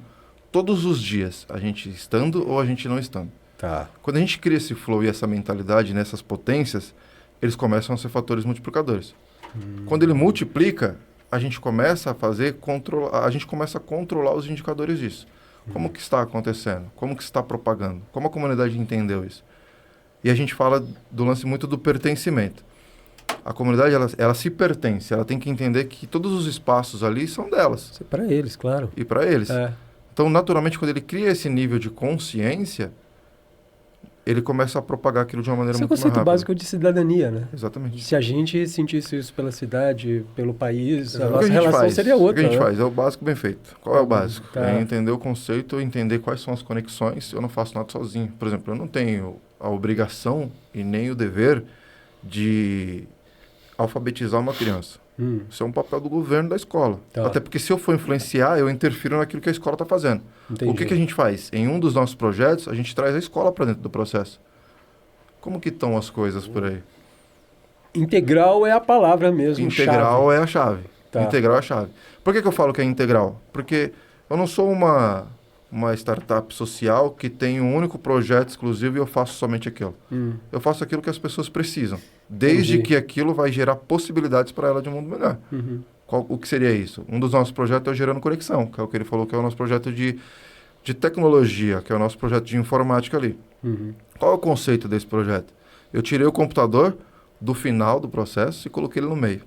todos os dias, a gente estando ou a gente não estando. Tá. Quando a gente cria esse flow e essa mentalidade nessas potências, eles começam a ser fatores multiplicadores. Quando ele multiplica, a gente começa a controlar os indicadores disso. Como que está acontecendo? Como que está propagando? Como a comunidade entendeu isso? E a gente fala do lance muito do pertencimento. A comunidade, ela se pertence, ela tem que entender que todos os espaços ali são delas. Isso é pra eles, claro. E para eles. É. Então, naturalmente, quando ele cria esse nível de consciência, ele começa a propagar aquilo de uma maneira Esse é o muito mais conceito rápida. básico de cidadania, né? Exatamente. Se a gente sentisse isso pela cidade, pelo país, a O que nossa a gente relação faz? seria outra. O que a gente né? faz? É o básico bem feito. Qual é o básico? Tá. É entender o conceito, entender quais são as conexões. Eu não faço nada sozinho. Por exemplo, eu não tenho a obrigação e nem o dever de alfabetizar uma criança. Isso é um papel do governo da escola. Tá. Até porque se eu for influenciar, eu interfiro naquilo que a escola está fazendo. Entendi. O que a gente faz? Em um dos nossos projetos, a gente traz a escola para dentro do processo. Como que estão as coisas por aí? Integral é a palavra mesmo. Integral chave. é a chave. Tá. Integral é a chave. Por que eu falo que é integral? Porque eu não sou uma startup social que tem um único projeto exclusivo e eu faço somente aquilo. Eu faço aquilo que as pessoas precisam. Desde Entendi. que aquilo vai gerar possibilidades para ela de um mundo melhor. O que seria isso? Um dos nossos projetos é o Gerando Conexão, que é o que ele falou que é o nosso projeto de tecnologia, que é o nosso projeto de informática ali. Qual é o conceito desse projeto? Eu tirei o computador do final do processo e coloquei ele no meio.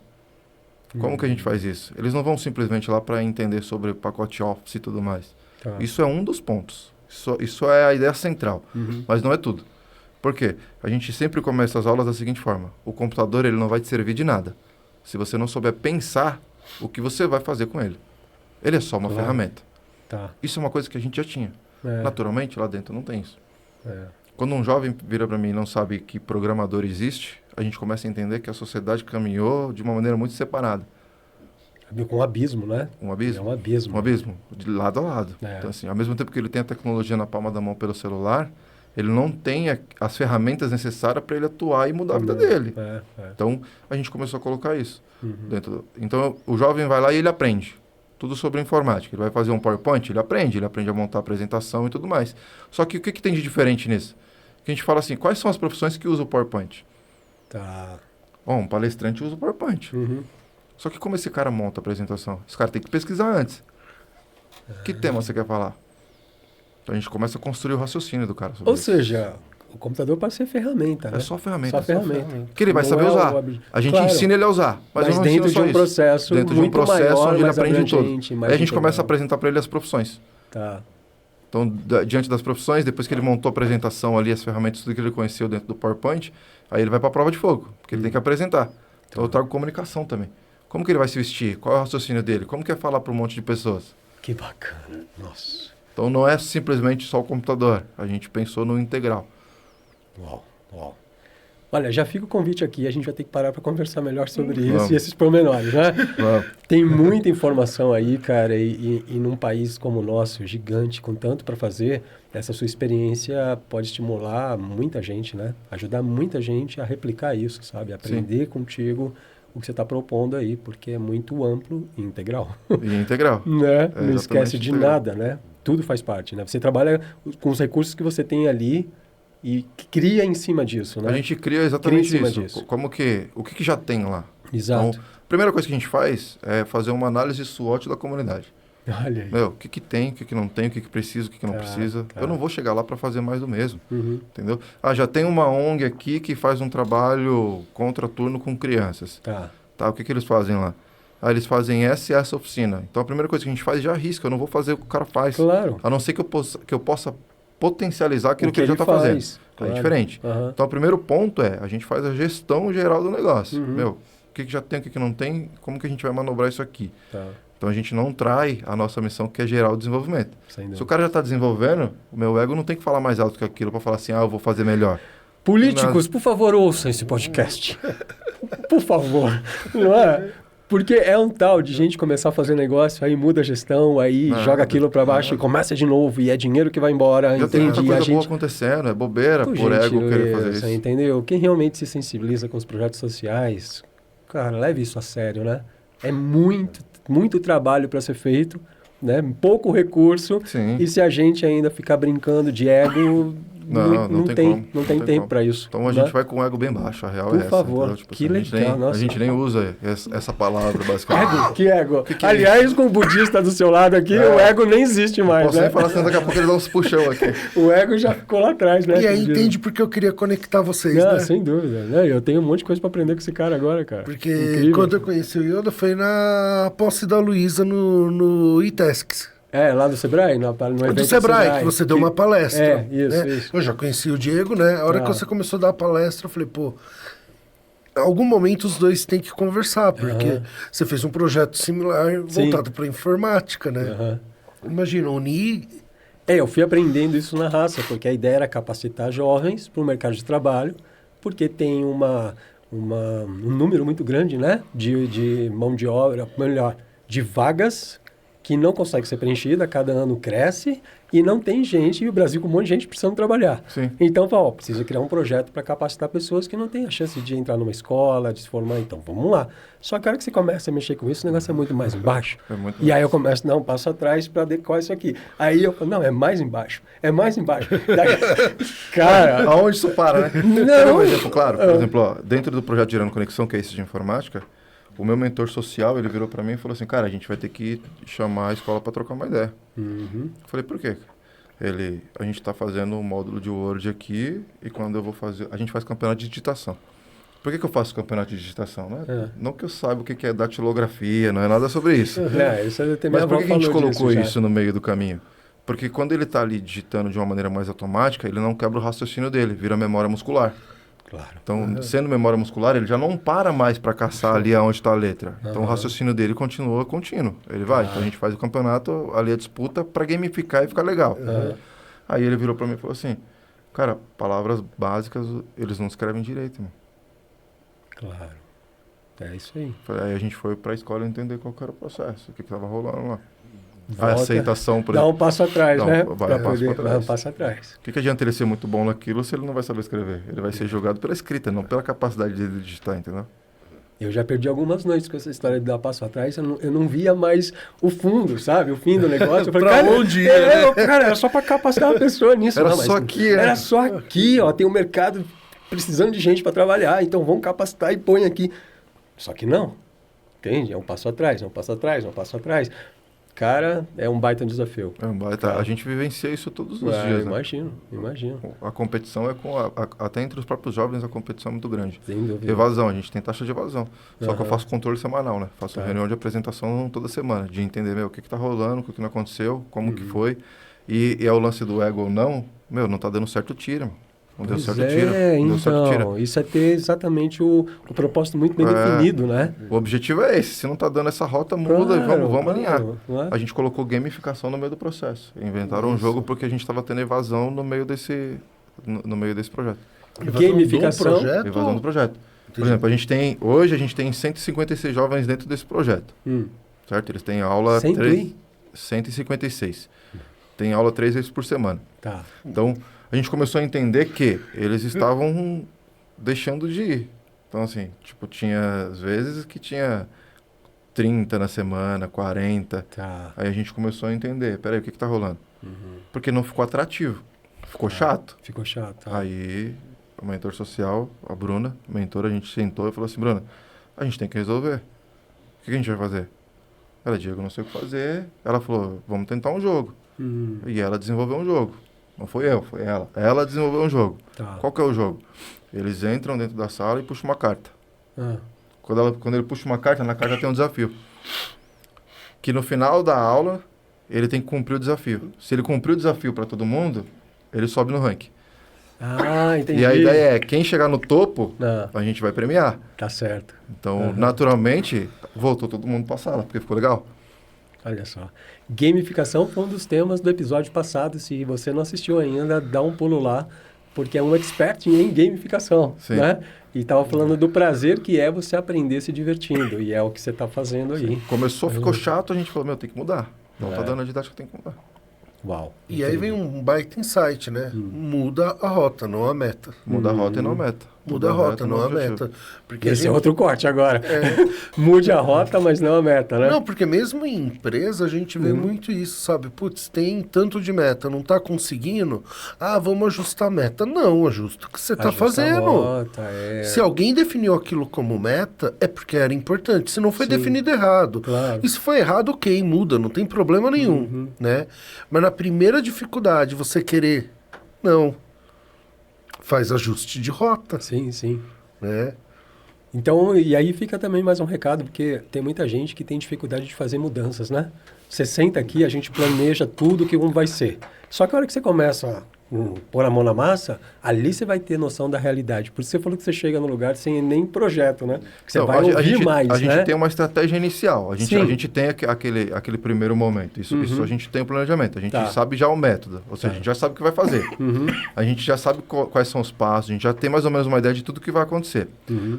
Como que a gente faz isso? Eles não vão simplesmente lá para entender sobre pacote Office e tudo mais. Tá. Isso é um dos pontos. Isso é a ideia central, mas não é tudo. Por quê? A gente sempre começa as aulas da seguinte forma. O computador ele não vai te servir de nada se você não souber pensar o que você vai fazer com ele. Ele é só uma Claro. ferramenta. Tá. Isso é uma coisa que a gente já tinha. É. Naturalmente, lá dentro não tem isso. É. Quando um jovem vira para mim e não sabe que programador existe, a gente começa a entender que a sociedade caminhou de uma maneira muito separada. Com um abismo, né? Um abismo. É um abismo. Um abismo, de lado a lado. É. Então, assim, ao mesmo tempo que ele tem a tecnologia na palma da mão pelo celular, ele não tem as ferramentas necessárias para ele atuar e mudar a vida dele. É. Então, a gente começou a colocar isso dentro. Então, o jovem vai lá e ele aprende tudo sobre informática. Ele vai fazer um PowerPoint, ele aprende a montar a apresentação e tudo mais. Só que o que tem de diferente nisso? Que a gente fala assim, quais são as profissões que usam o PowerPoint? Tá. Bom, um palestrante usa o PowerPoint. Só que como esse cara monta a apresentação? Esse cara tem que pesquisar antes. Que tema você quer falar? Então a gente começa a construir o raciocínio do cara sobre Ou isso. seja, O computador pode ser ferramenta, né? É só ferramenta. Só ferramenta. Que ele vai Não saber é usar. A gente ensina ele a usar, mas eu não dentro ensino só de um isso. processo Dentro de um muito processo maior, onde ele mais aprende tudo. abrangente, mais Aí a gente começa a integral. apresentar para ele as profissões. Tá. Então, diante das profissões, depois que ele montou a apresentação ali, as ferramentas, tudo que ele conheceu dentro do PowerPoint, aí ele vai para a prova de fogo, porque ele tem que apresentar. Então eu trago comunicação também. Como que ele vai se vestir? Qual é o raciocínio dele? Como que é falar para um monte de pessoas? Que bacana. Nossa. Então não é simplesmente só o computador. A gente pensou no integral. Uau, uau. Olha, já fica o convite aqui, a gente vai ter que parar para conversar melhor sobre isso Vamos. e esses pormenores, né? Vamos. Tem muita informação aí, cara, e num país como o nosso, gigante, com tanto para fazer, essa sua experiência pode estimular muita gente, né? Ajudar muita gente a replicar isso, sabe? Aprender contigo o que você está propondo aí, porque é muito amplo e integral. E integral. Né? É Não esquece de integral. nada, né? Tudo faz parte, né? Você trabalha com os recursos que você tem ali e cria em cima disso, né? A gente cria exatamente Cria em cima isso. disso. Como que, o que já tem lá? Exato. Então, a primeira coisa que a gente faz é fazer uma análise SWOT da comunidade. Olha aí. Meu, o que que tem, o que que não tem, o que que precisa, o que que não precisa. Eu não vou chegar lá para fazer mais do mesmo, entendeu? Ah, já tem uma ONG aqui que faz um trabalho contraturno com crianças. Tá, o que que eles fazem lá? Ah, eles fazem essa oficina. Então, a primeira coisa que a gente faz é já arrisca. Eu não vou fazer o que o cara faz. Claro. A não ser que eu possa potencializar aquilo O que ele já está faz, fazendo. claro. É diferente. Então, o primeiro ponto é, a gente faz a gestão geral do negócio. Meu, o que que já tem, o que que não tem, como que a gente vai manobrar isso aqui? Tá. Então, a gente não trai a nossa missão, que é gerar o desenvolvimento. Sem dúvida. Se o cara já está desenvolvendo, o meu ego não tem que falar mais alto que aquilo para falar assim, eu vou fazer melhor. Políticos, por favor, ouçam esse podcast. Por favor. Não é? Porque é um tal de gente começar a fazer negócio, aí muda a gestão, aí joga aquilo para baixo e começa de novo, e é dinheiro que vai embora, Já tem muita entende? coisa A boa gente... acontecendo, é bobeira Por por ego querer fazer gentileza, isso. entendeu? Quem realmente se sensibiliza com os projetos sociais, cara, leve isso a sério, né? É muito trabalho para ser feito, né? Pouco recurso. Sim. E se a gente ainda ficar brincando de ego, não tem tempo para isso. Então a né? gente vai com o ego bem baixo, a real Por é essa. favor, entendeu? Tipo, que assim, legal, nossa. A gente nem usa essa palavra, basicamente. Ego? Que ego? Que é Aliás, com o budista do seu lado aqui, o ego nem existe mais, Posso né? nem falar assim, daqui a pouco ele dá uns puxão aqui. O ego já ficou lá atrás, né? E aí Como diz. entende porque eu queria conectar vocês, Não, né? sem dúvida. Né? Eu tenho um monte de coisa para aprender com esse cara agora, cara. Porque Incrível. quando eu conheci o Yoda foi na posse da Luísa no ITESX. É, lá do Sebrae? No evento Do Sebrae, que você deu uma palestra. É, isso, né? isso. Eu já conheci o Diego, né? A hora que você começou a dar a palestra, eu falei, pô, em algum momento os dois têm que conversar, porque você fez um projeto similar voltado para informática, né? Imagina, unir... Eu fui aprendendo isso na raça, porque a ideia era capacitar jovens para o mercado de trabalho, porque tem um número muito grande, né? De mão de obra, melhor, de vagas que não consegue ser preenchida, cada ano cresce e não tem gente, e o Brasil com um monte de gente precisando trabalhar. Sim. Então, precisa criar um projeto para capacitar pessoas que não têm a chance de entrar numa escola, de se formar. Então, vamos lá. Só que a hora que você começa a mexer com isso, o negócio é muito mais embaixo. E aí eu começo, não, passo atrás para adequar isso aqui. Aí eu falo, não, é mais embaixo. É mais embaixo. Daí, cara... Aonde isso para, né? Não. Quer um exemplo claro? Por exemplo, ó, dentro do projeto Gerando Conexão, que é esse de informática, o meu mentor social, ele virou para mim e falou assim, cara, a gente vai ter que chamar a escola para trocar uma ideia. Eu falei, por quê? A gente está fazendo um módulo de Word aqui e quando eu vou fazer... A gente faz campeonato de digitação. Por que eu faço campeonato de digitação? Não que eu saiba o que é datilografia, não é nada sobre isso. Isso é Mas por que a gente colocou isso no meio do caminho? Porque quando ele está ali digitando de uma maneira mais automática, ele não quebra o raciocínio dele, vira memória muscular. Claro. Então, sendo memória muscular, ele já não para mais para caçar ali aonde está a letra. Então, o raciocínio dele continua contínuo. Ele vai. Então, a gente faz o campeonato, ali a disputa, para gamificar e ficar legal. Aí ele virou para mim e falou assim, cara, palavras básicas, eles não escrevem direito, irmão. Claro. É isso aí. Aí a gente foi para a escola entender qual que era o processo, o que estava rolando lá. Volta, a aceitação, por dá exemplo. um passo atrás, né? Vai Um passo atrás. O que adianta ele ser muito bom naquilo se ele não vai saber escrever? Ele vai ser julgado pela escrita, não pela capacidade de digitar, entendeu? Eu já perdi algumas noites com essa história de dar passo atrás, eu não via mais o fundo, sabe? O fim do negócio. Eu falei, Pra cara, onde ia, cara, era só para capacitar a pessoa nisso. Era não, mas só aqui, né? Era só aqui, ó. Tem um mercado precisando de gente para trabalhar, então vamos capacitar e põe aqui. Só que não. Entende? É um passo atrás, é um passo atrás, é um passo atrás. Cara, é um baita desafio. A gente vivencia isso todos os dias, né? Imagino. A competição é até entre os próprios jovens, a competição é muito grande. Sem dúvida. Evasão, a gente tem taxa de evasão. Só que eu faço controle semanal, né? Faço reunião de apresentação toda semana, de entender, o que tá rolando, o que não aconteceu, como que foi. E é o lance do ego ou não, não tá dando certo, tira, meu. Não deu certo, tira. Não deu certo, tira. Isso é ter exatamente o propósito muito bem definido, né? O objetivo é esse. Se não tá dando essa rota, muda e vamos alinhar. Claro. A gente colocou gamificação no meio do processo. Inventaram um jogo porque a gente estava tendo evasão no meio desse projeto. Gamificação? Evasão do projeto. Por exemplo, hoje a gente tem 156 jovens dentro desse projeto. Certo? Eles têm aula... 156. Tem aula 3 vezes por semana. Tá. Então, a gente começou a entender que eles estavam deixando de ir. Então, assim, tinha às vezes que tinha 30 na semana, 40. Tá. Aí a gente começou a entender, peraí, o que tá rolando? Porque não ficou atrativo. Ficou chato. Ficou chato. Aí, o mentor social, a Bruna, mentora, a gente sentou e falou assim, Bruna, a gente tem que resolver. O que a gente vai fazer? Ela, Diego, não sei o que fazer. Ela falou, vamos tentar um jogo. E ela desenvolveu um jogo. Não foi eu, foi ela. Ela desenvolveu um jogo. Tá. Qual que é o jogo? Eles entram dentro da sala e puxam uma carta. Quando ele puxa uma carta, na carta tem um desafio. Que no final da aula, ele tem que cumprir o desafio. Se ele cumprir o desafio para todo mundo, ele sobe no ranking. Entendi. E a ideia é, quem chegar no topo, a gente vai premiar. Tá certo. Então, naturalmente, voltou todo mundo para a sala, porque ficou legal. Olha só. Gamificação foi um dos temas do episódio passado. Se você não assistiu ainda, dá um pulo lá, porque é um expert em gamificação, né? E estava falando do prazer que é você aprender se divertindo, e é o que você está fazendo aí. Ficou chato, a gente falou, tem que mudar. Não tá dando a didática, tem que mudar. Uau. E aí vem um baita insight, né? Muda a rota, não a meta. Muda a rota e não a meta. Muda a rota, não a meta. Porque esse é outro corte agora. Mude a rota, mas não a meta, né? Não, porque mesmo em empresa a gente vê muito isso, sabe? Putz, tem tanto de meta, não tá conseguindo? Vamos ajustar a meta. Não, ajusta o que você tá fazendo. Rota, Se alguém definiu aquilo como meta, é porque era importante. Se não foi definido errado. Claro. E se foi errado, ok, muda, não tem problema nenhum, né? Mas na primeira dificuldade, você querer... Não. Faz ajuste de rota. Sim. Né? Então, e aí fica também mais um recado, porque tem muita gente que tem dificuldade de fazer mudanças, né? Você senta aqui, a gente planeja tudo que vai ser. Só que a hora que você começa a pôr a mão na massa, ali você vai ter noção da realidade. Por isso você falou que você chega no lugar sem nem projeto, né? Que você vai ouvir mais, né? A gente tem uma estratégia inicial. A gente tem aquele primeiro momento. Isso a gente tem o planejamento. A gente sabe já o método. Ou seja, a gente já sabe o que vai fazer. A gente já sabe quais são os passos. A gente já tem mais ou menos uma ideia de tudo que vai acontecer.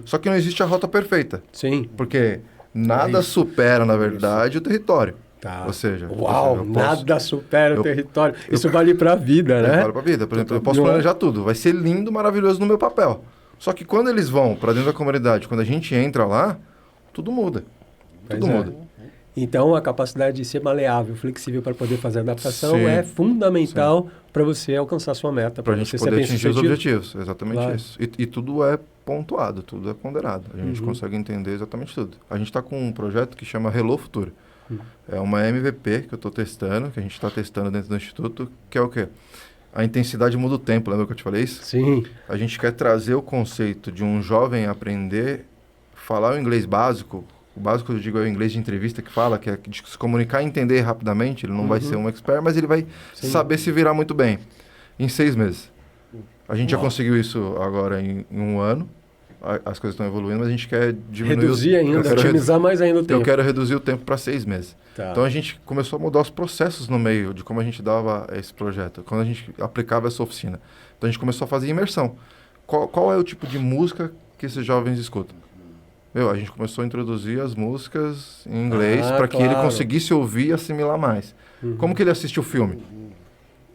Só que não existe a rota perfeita. Sim. Porque nada supera, na verdade, o território. Tá. Ou seja, nada supera o território. Isso vale para a vida, né? Vale para a vida. Por exemplo, eu posso planejar tudo. Vai ser lindo, maravilhoso no meu papel. Só que quando eles vão para dentro da comunidade, quando a gente entra lá, tudo muda. Tudo muda. Então, a capacidade de ser maleável, flexível para poder fazer adaptação é fundamental para você alcançar sua meta. Para a gente poder atingir os objetivos. Exatamente isso. E tudo é pontuado, tudo é ponderado. A gente consegue entender exatamente tudo. A gente está com um projeto que chama Hello Futuro. É uma MVP que eu estou testando, que a gente está testando dentro do Instituto, que é o quê? A intensidade muda o tempo, lembra que eu te falei isso? Sim. A gente quer trazer o conceito de um jovem aprender a falar o inglês básico. O básico, eu digo, é o inglês de entrevista que fala, que é de se comunicar e entender rapidamente. Ele não vai ser um expert, mas ele vai saber se virar muito bem. Em 6 meses. A gente já conseguiu isso agora em um ano. As coisas estão evoluindo, mas a gente quer diminuir... Reduzir ainda, otimizar mais ainda o tempo. Eu quero reduzir o tempo para 6 meses. Tá. Então a gente começou a mudar os processos no meio de como a gente dava esse projeto, quando a gente aplicava essa oficina. Então a gente começou a fazer imersão. Qual é o tipo de música que esses jovens escutam? A gente começou a introduzir as músicas em inglês para que ele conseguisse ouvir e assimilar mais. Como que ele assiste o filme?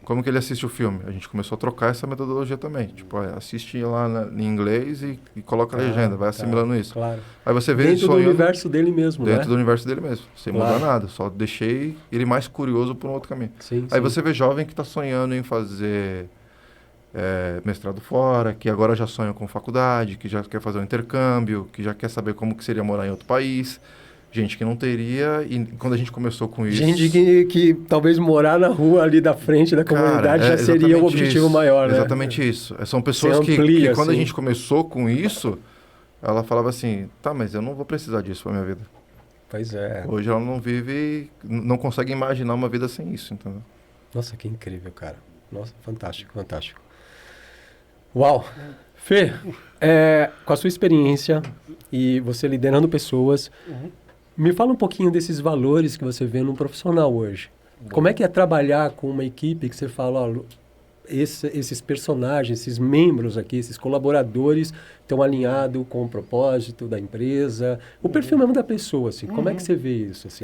Como que ele assiste o filme? A gente começou a trocar essa metodologia também. Tipo, assiste lá em inglês e coloca a legenda, vai assimilando isso. Claro. Aí você vê dentro do universo dele mesmo, Dentro do universo dele mesmo, sem mudar nada. Só deixei ele mais curioso por um outro caminho. Aí você vê jovem que está sonhando em fazer mestrado fora, que agora já sonha com faculdade, que já quer fazer um intercâmbio, que já quer saber como que seria morar em outro país. gente que não teria, e quando a gente começou com isso... Gente que talvez morar na rua ali da frente da comunidade já seria o objetivo maior, né? Exatamente isso. São pessoas que quando a gente começou com isso, ela falava assim, tá, mas eu não vou precisar disso pra minha vida. Pois é. Hoje ela não vive, não consegue imaginar uma vida sem isso, entendeu? Nossa, que incrível, cara. Nossa, fantástico, fantástico. Uau! Fê, com a sua experiência e você liderando pessoas, me fala um pouquinho desses valores que você vê num profissional hoje. Como é que é trabalhar com uma equipe que você fala, ó, esses personagens, esses membros aqui, esses colaboradores estão alinhados com o propósito da empresa, o perfil mesmo da pessoa, assim. Como é que você vê isso? Assim,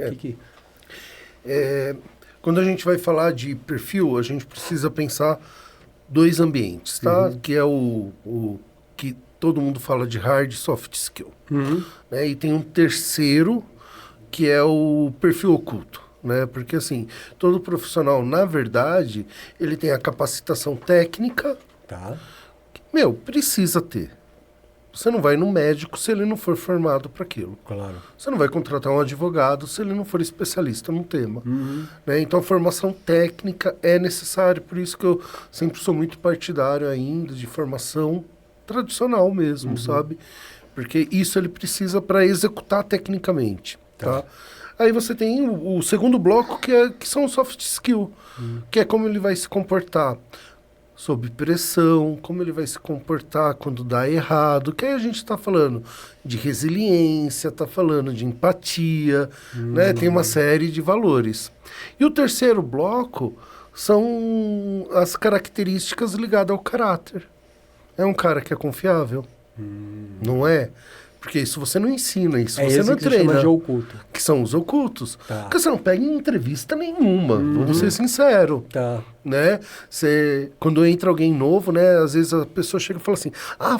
quando a gente vai falar de perfil, a gente precisa pensar 2 ambientes, tá? Que é o que todo mundo fala de hard e soft skill. Né? E tem um terceiro, que é o perfil oculto. Né? Porque, assim, todo profissional, na verdade, ele tem a capacitação técnica. Tá. Que, precisa ter. Você não vai no médico se ele não for formado para aquilo. Claro. Você não vai contratar um advogado se ele não for especialista no tema. Né? Então, a formação técnica é necessária. Por isso que eu sempre sou muito partidário ainda de formação tradicional mesmo, sabe? Porque isso ele precisa para executar tecnicamente, tá? Aí você tem o segundo bloco, que são os soft skills, que é como ele vai se comportar sob pressão, como ele vai se comportar quando dá errado, que aí a gente está falando de resiliência, está falando de empatia, né? Tem uma série de valores. E o terceiro bloco são as características ligadas ao caráter. É um cara que é confiável? Não é? Porque isso você não ensina, isso você não treina. Chama de oculto. Que são os ocultos. Tá. Porque você não pega em entrevista nenhuma, vamos ser sinceros. Tá. Né? Quando entra alguém novo, né? Às vezes a pessoa chega e fala assim,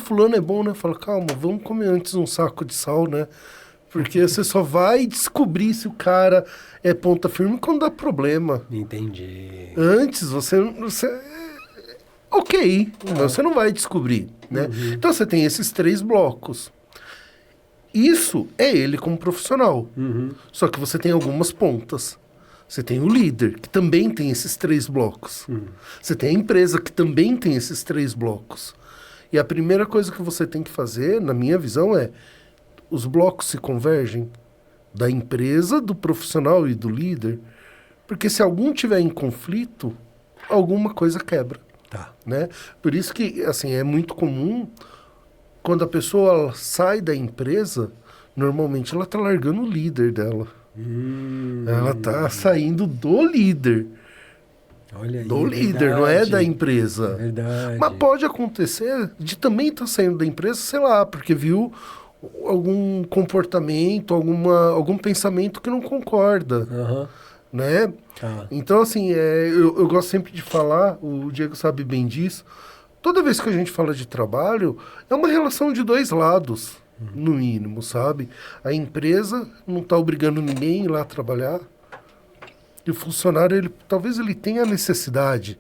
fulano é bom, né? Fala, calma, vamos comer antes um saco de sal, né? Porque você só vai descobrir se o cara é ponta firme quando dá problema. Entendi. Antes, você ok, você não vai descobrir, né? Então você tem esses 3 blocos. Isso é ele como profissional. Só que você tem algumas pontas. Você tem o líder, que também tem esses 3 blocos. Você tem a empresa, que também tem esses 3 blocos. E a primeira coisa que você tem que fazer, na minha visão, os blocos se convergem da empresa, do profissional e do líder. Porque se algum tiver em conflito, alguma coisa quebra. Tá. Né? Por isso que, assim, é muito comum, quando a pessoa sai da empresa, normalmente ela está largando o líder dela. Ela está saindo do líder. Olha aí, do líder, não é da empresa. Verdade. Mas pode acontecer de também estar saindo da empresa, sei lá, porque viu algum comportamento, algum pensamento que não concorda. Né? Então, assim, eu gosto sempre de falar, o Diego sabe bem disso, toda vez que a gente fala de trabalho, é uma relação de 2 lados, no mínimo, sabe? A empresa não está obrigando ninguém a ir lá trabalhar, e o funcionário, talvez ele tenha a necessidade,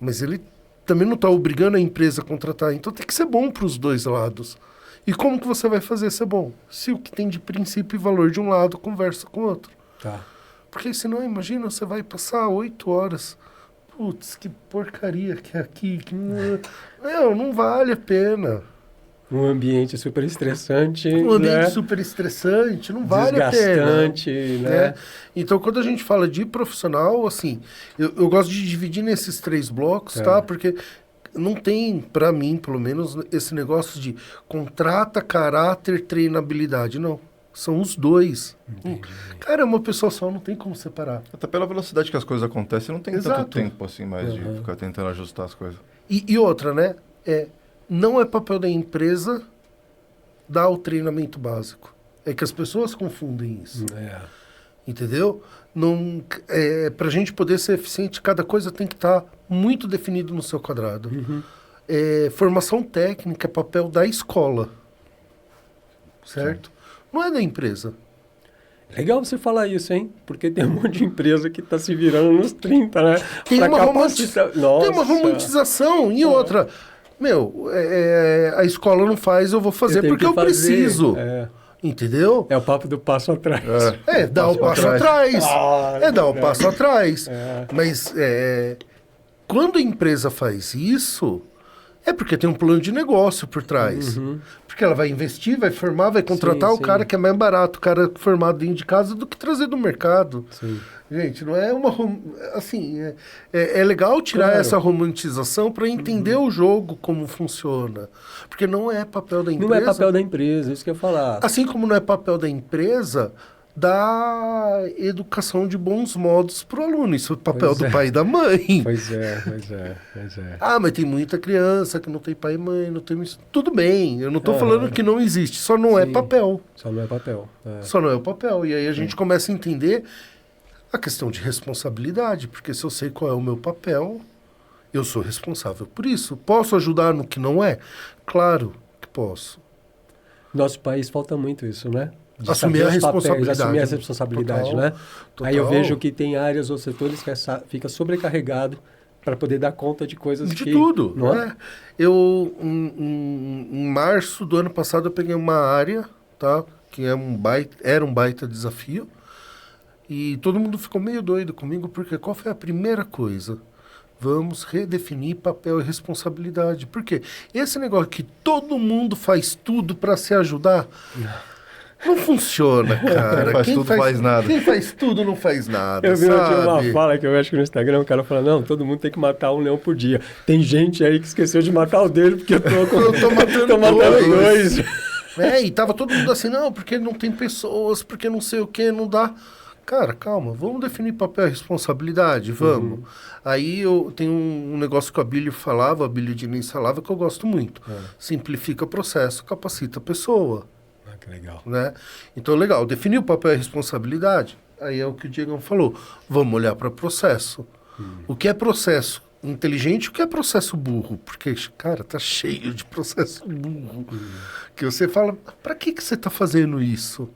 mas ele também não está obrigando a empresa a contratar, então tem que ser bom para os 2 lados. E como que você vai fazer ser bom? Se o que tem de princípio e valor de um lado conversa com o outro. Tá. Porque senão, imagina, você vai passar 8 horas. Putz, que porcaria que é aqui. Não vale a pena. Um ambiente super estressante. Um ambiente super estressante, não vale a pena. Desgastante, né? Então, quando a gente fala de profissional, assim, eu gosto de dividir nesses 3 blocos, tá? Porque não tem, para mim, pelo menos, esse negócio de contrata, caráter, treinabilidade. Não. São os 2. Cara, é uma pessoa só, não tem como separar. Até pela velocidade que as coisas acontecem, não tem tanto tempo assim mais de ficar tentando ajustar as coisas. E outra, né? Não é papel da empresa dar o treinamento básico. É que as pessoas confundem isso. Entendeu? Para a gente poder ser eficiente, cada coisa tem que estar muito definido no seu quadrado. Formação técnica é papel da escola. Certo? Não é da empresa. Legal você falar isso, hein? Porque tem um monte de empresa que está se virando nos 30, né? Tem uma romantização. E outra, a escola não faz, eu vou fazer porque eu preciso. Entendeu? É o papo do passo atrás. Dá o passo atrás. Dá o passo atrás. É. Mas quando a empresa faz isso, é porque tem um plano de negócio por trás. Porque ela vai investir, vai formar, vai contratar o cara que é mais barato, o cara formado dentro de casa, do que trazer do mercado. Sim. Gente, não é uma... Assim, é legal tirar essa romantização para entender o jogo, como funciona. Porque não é papel da empresa. Não é papel da empresa, isso que eu ia falar. Assim como não é papel da empresa dar educação de bons modos para o aluno. Isso é o papel do pai e da mãe. Pois é. Ah, mas tem muita criança que não tem pai e mãe, não tem isso. Tudo bem, eu não estou falando que não existe, só não é papel. Só não é papel. Só não é o papel. E aí a gente começa a entender a questão de responsabilidade, porque se eu sei qual é o meu papel, eu sou responsável por isso. Posso ajudar no que não é? Claro que posso. Nosso país falta muito isso, né? De Assumir a responsabilidade. Assumir a responsabilidade, Total, né? total. Aí eu vejo que tem áreas ou setores que fica sobrecarregado para poder dar conta de coisas de tudo, não é? Eu, em março do ano passado, eu peguei uma área, tá? Que era um baita desafio. E todo mundo ficou meio doido comigo, porque qual foi a primeira coisa? Vamos redefinir papel e responsabilidade. Por quê? Esse negócio que todo mundo faz tudo para se ajudar, não funciona, cara. Quem faz nada. Quem faz tudo não faz nada, Eu vi sabe? uma fala que eu acho que no Instagram o cara fala, não, todo mundo tem que matar um leão por dia. Tem gente aí que esqueceu de matar o dele, porque eu tô matando dois. E tava todo mundo assim, não, porque não tem pessoas, porque não sei o que, não dá... Cara, calma, vamos definir papel e responsabilidade, vamos. Aí eu tenho um negócio que a Bílio Diniz falava, que eu gosto muito. Simplifica o processo, capacita a pessoa. Que legal. Né? Então, legal, definir o papel e responsabilidade, aí é o que o Diego falou, vamos olhar para processo. O que é processo inteligente e o que é processo burro? Porque, cara, tá cheio de processo burro. Que você fala, para que você tá fazendo isso?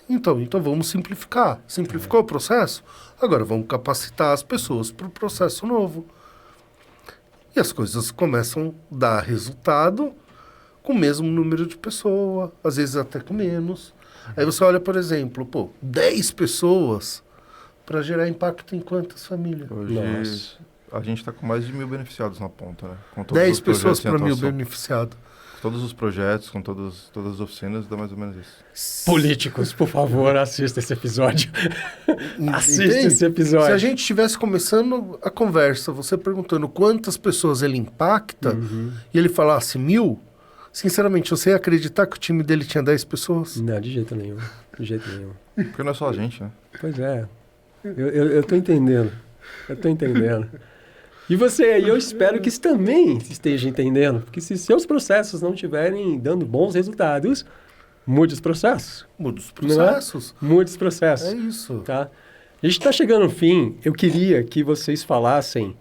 Então vamos simplificar. Simplificou o processo? Agora vamos capacitar as pessoas para o processo novo. E as coisas começam a dar resultado com o mesmo número de pessoas, às vezes até com menos. Aí você olha, por exemplo, 10 pessoas para gerar impacto em quantas famílias? Hoje a gente está com mais de 1.000 beneficiados na ponta, né? Com 10 pessoas para 1.000 beneficiados. Todos os projetos, com todas as oficinas, dá mais ou menos isso. Políticos, por favor, assista esse episódio. Assista esse episódio. Se a gente estivesse começando a conversa, você perguntando quantas pessoas ele impacta, e ele falasse 1.000, sinceramente, você ia acreditar que o time dele tinha 10 pessoas? Não, de jeito nenhum. De jeito nenhum. Porque não é só a gente, né? Pois é. Eu tô entendendo. E você aí, eu espero que isso também esteja entendendo, porque se seus processos não estiverem dando bons resultados, mude os processos. Mude os processos. Mude os processos. É isso. Tá? A gente está chegando no fim, eu queria que vocês falassem,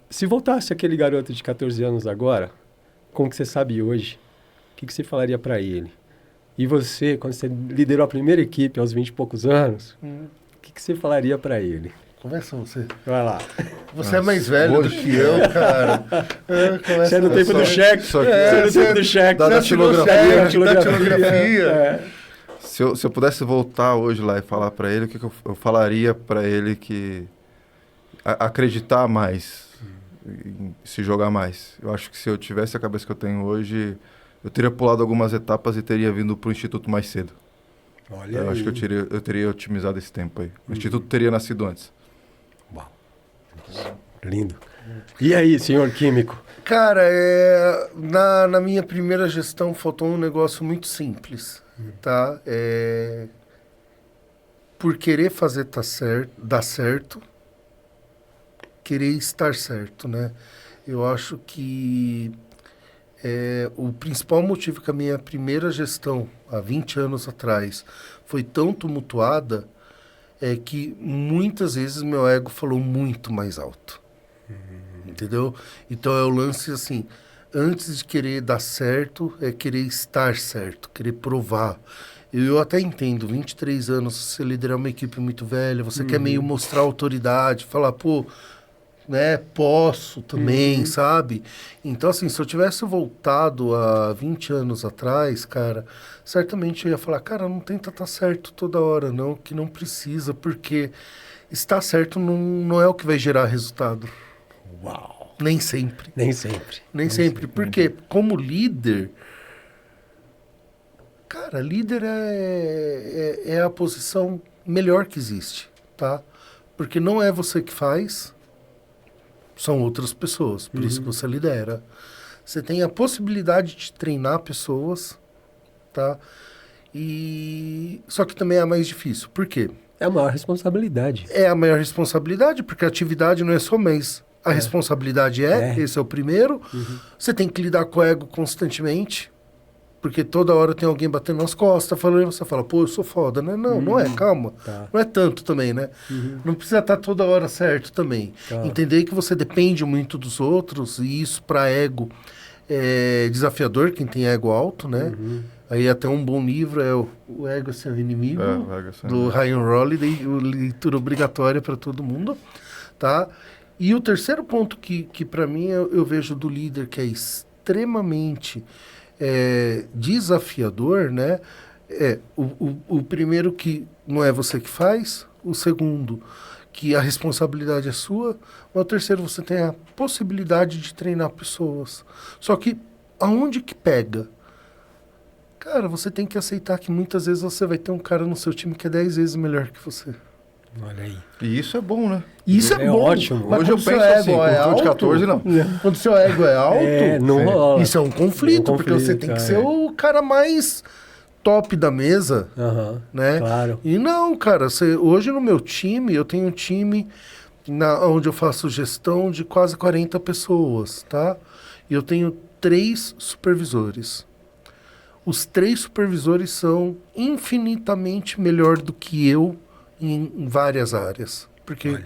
se voltasse aquele garoto de 14 anos agora, com o que você sabe hoje, o que você falaria para ele? E você, quando você liderou a primeira equipe aos 20 e poucos anos, o que você falaria para ele? Conversa você. Vai lá. Você é mais velho do que eu, cara. Você é no tempo do cheque. Você é no tempo do cheque. Da datilografia. Se eu pudesse voltar hoje lá e falar para ele, o que eu falaria para ele que... acreditar mais, se jogar mais. Eu acho que se eu tivesse a cabeça que eu tenho hoje, eu teria pulado algumas etapas e teria vindo para o Instituto mais cedo. Olha eu acho que eu teria otimizado esse tempo aí. O Instituto teria nascido antes. Uau. Lindo. E aí, senhor químico? Cara, na minha primeira gestão faltou um negócio muito simples, tá? Por querer fazer dar certo, querer estar certo, né? Eu acho que o principal motivo que a minha primeira gestão, há 20 anos atrás, foi tão tumultuada, é que muitas vezes meu ego falou muito mais alto. Entendeu? Então é o lance assim, antes de querer dar certo, é querer estar certo, querer provar. Eu até entendo, 23 anos, você liderar uma equipe muito velha, você quer meio mostrar autoridade, falar, né? Posso também, sabe? Então, assim, se eu tivesse voltado há 20 anos atrás, cara, certamente eu ia falar, cara, não tenta estar certo toda hora, não, que não precisa, porque estar certo não é o que vai gerar resultado. Uau! Nem sempre. Nem sempre. Nem sempre. Porque, como líder, cara, líder é a posição melhor que existe, tá? Porque não é você que faz, são outras pessoas, por isso que você lidera. Você tem a possibilidade de treinar pessoas, tá? Só que também é a mais difícil. Por quê? É a maior responsabilidade. É a maior responsabilidade, porque a atividade não é só mês. A responsabilidade esse é o primeiro. Você tem que lidar com o ego constantemente, porque toda hora tem alguém batendo nas costas, falando, e você fala, pô, eu sou foda, né? Não é, calma. Tá. Não é tanto também, né? Não precisa estar toda hora certo também. Tá. Entender que você depende muito dos outros, e isso para ego é desafiador, quem tem ego alto, né? Aí até um bom livro é o Ego é Seu Inimigo, O Ego é Seu do Ryan Holiday, leitura obrigatória para todo mundo, tá? E o terceiro ponto que para mim eu vejo do líder que é extremamente desafiador, né? O primeiro que não é você que faz, o segundo que a responsabilidade é sua, mas o terceiro você tem a possibilidade de treinar pessoas. Só que aonde que pega? Cara, você tem que aceitar que muitas vezes você vai ter um cara no seu time que é 10 vezes melhor que você. Olha aí. E isso é bom, né? Isso é bom. ótimo. Mas Hoje eu quando seu penso assim, ego é com de alto, 14 não. Quando seu ego é alto, Não rola. isso é um conflito, porque você tem que ser o cara mais top da mesa, né? Claro. E não, cara, hoje no meu time, eu tenho um time onde eu faço gestão de quase 40 pessoas, tá? E eu tenho 3 supervisores. Os 3 supervisores são infinitamente melhor do que eu em várias áreas. Porque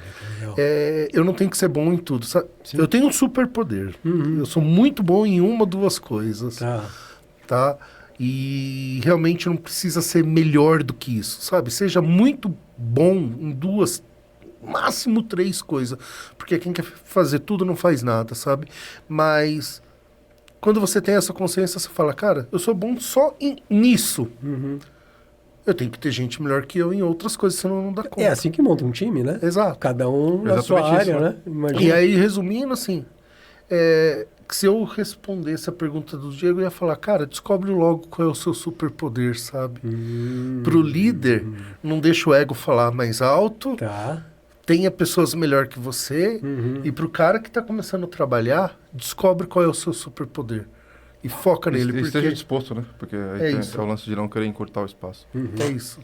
eu não tenho que ser bom em tudo, sabe? Eu tenho um superpoder. Eu sou muito bom em uma ou duas coisas. Tá? E realmente não precisa ser melhor do que isso, sabe? Seja muito bom em 2, máximo 3 coisas. Porque quem quer fazer tudo não faz nada, sabe? Mas quando você tem essa consciência, você fala, cara, eu sou bom só nisso. Eu tenho que ter gente melhor que eu em outras coisas, senão não dá conta. É assim que monta um time, né? Exato. Cada um na sua área, né? Imagina. E aí, resumindo, assim, se eu respondesse a pergunta do Diego, eu ia falar, cara, descobre logo qual é o seu superpoder, sabe? Pro líder, não deixa o ego falar mais alto, tenha pessoas melhor que você, e pro cara que tá começando a trabalhar, descobre qual é o seu superpoder. E foca nele. E esteja disposto, né? Porque aí tem o lance de não querer encurtar o espaço. É isso.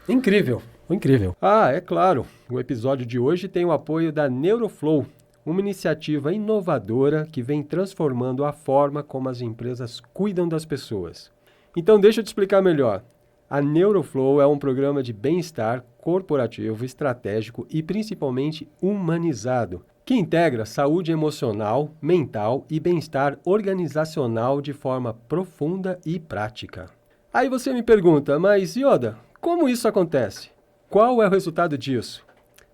Incrível, incrível. É claro, o episódio de hoje tem o apoio da Neuroflow, uma iniciativa inovadora que vem transformando a forma como as empresas cuidam das pessoas. Então deixa eu te explicar melhor. A Neuroflow é um programa de bem-estar corporativo, estratégico e principalmente humanizado, que integra saúde emocional, mental e bem-estar organizacional de forma profunda e prática. Aí você me pergunta, mas Yoda, como isso acontece? Qual é o resultado disso?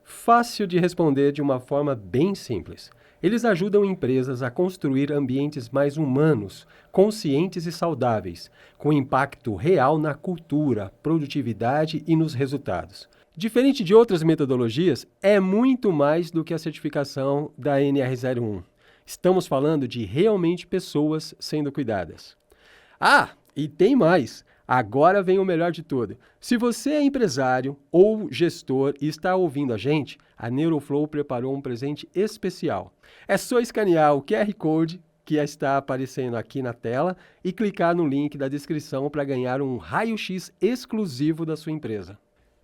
Fácil de responder de uma forma bem simples. Eles ajudam empresas a construir ambientes mais humanos, conscientes e saudáveis, com impacto real na cultura, produtividade e nos resultados. Diferente de outras metodologias, é muito mais do que a certificação da NR01. Estamos falando de realmente pessoas sendo cuidadas. E tem mais! Agora vem o melhor de tudo. Se você é empresário ou gestor e está ouvindo a gente, a Neuroflow preparou um presente especial. É só escanear o QR Code que está aparecendo aqui na tela e clicar no link da descrição para ganhar um raio-x exclusivo da sua empresa.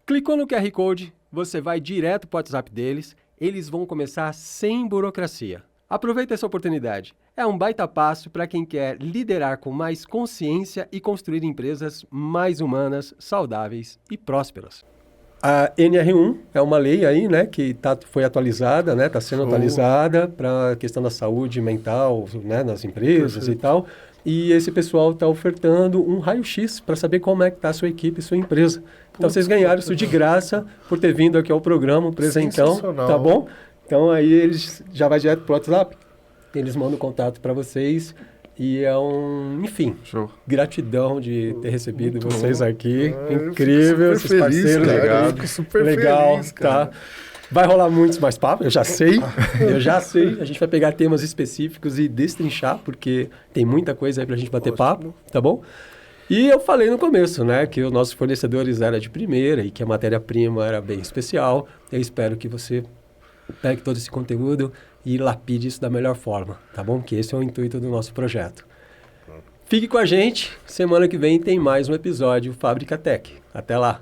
Clicou no QR Code, você vai direto para o WhatsApp deles, eles vão começar sem burocracia. Aproveita essa oportunidade. É um baita passo para quem quer liderar com mais consciência e construir empresas mais humanas, saudáveis e prósperas. A NR1 é uma lei aí, né, que foi atualizada, né, está sendo atualizada para a questão da saúde mental, né, nas empresas e tal. E esse pessoal está ofertando um raio-x para saber como é que está a sua equipe, sua empresa. Então, vocês ganharam isso de graça por ter vindo aqui ao programa, um presentão, tá bom? Então aí eles já vai direto pro WhatsApp, eles mandam contato para vocês e enfim, Show. Gratidão de ter recebido Muito vocês bom. aqui. Eu Incrível, fico esses super feliz, parceiros. cara. Legal, Eu fico super legal, feliz, cara. tá? Vai rolar muitos mais papos, eu já sei. A gente vai pegar temas específicos e destrinchar, porque tem muita coisa aí pra gente bater papo, tá bom? E eu falei no começo, né, que os nossos fornecedores eram de primeira e que a matéria-prima era bem especial. Eu espero que você pegue todo esse conteúdo e lapide isso da melhor forma, tá bom? Que esse é o intuito do nosso projeto. Fique com a gente, semana que vem tem mais um episódio Fábrica Tech. Até lá!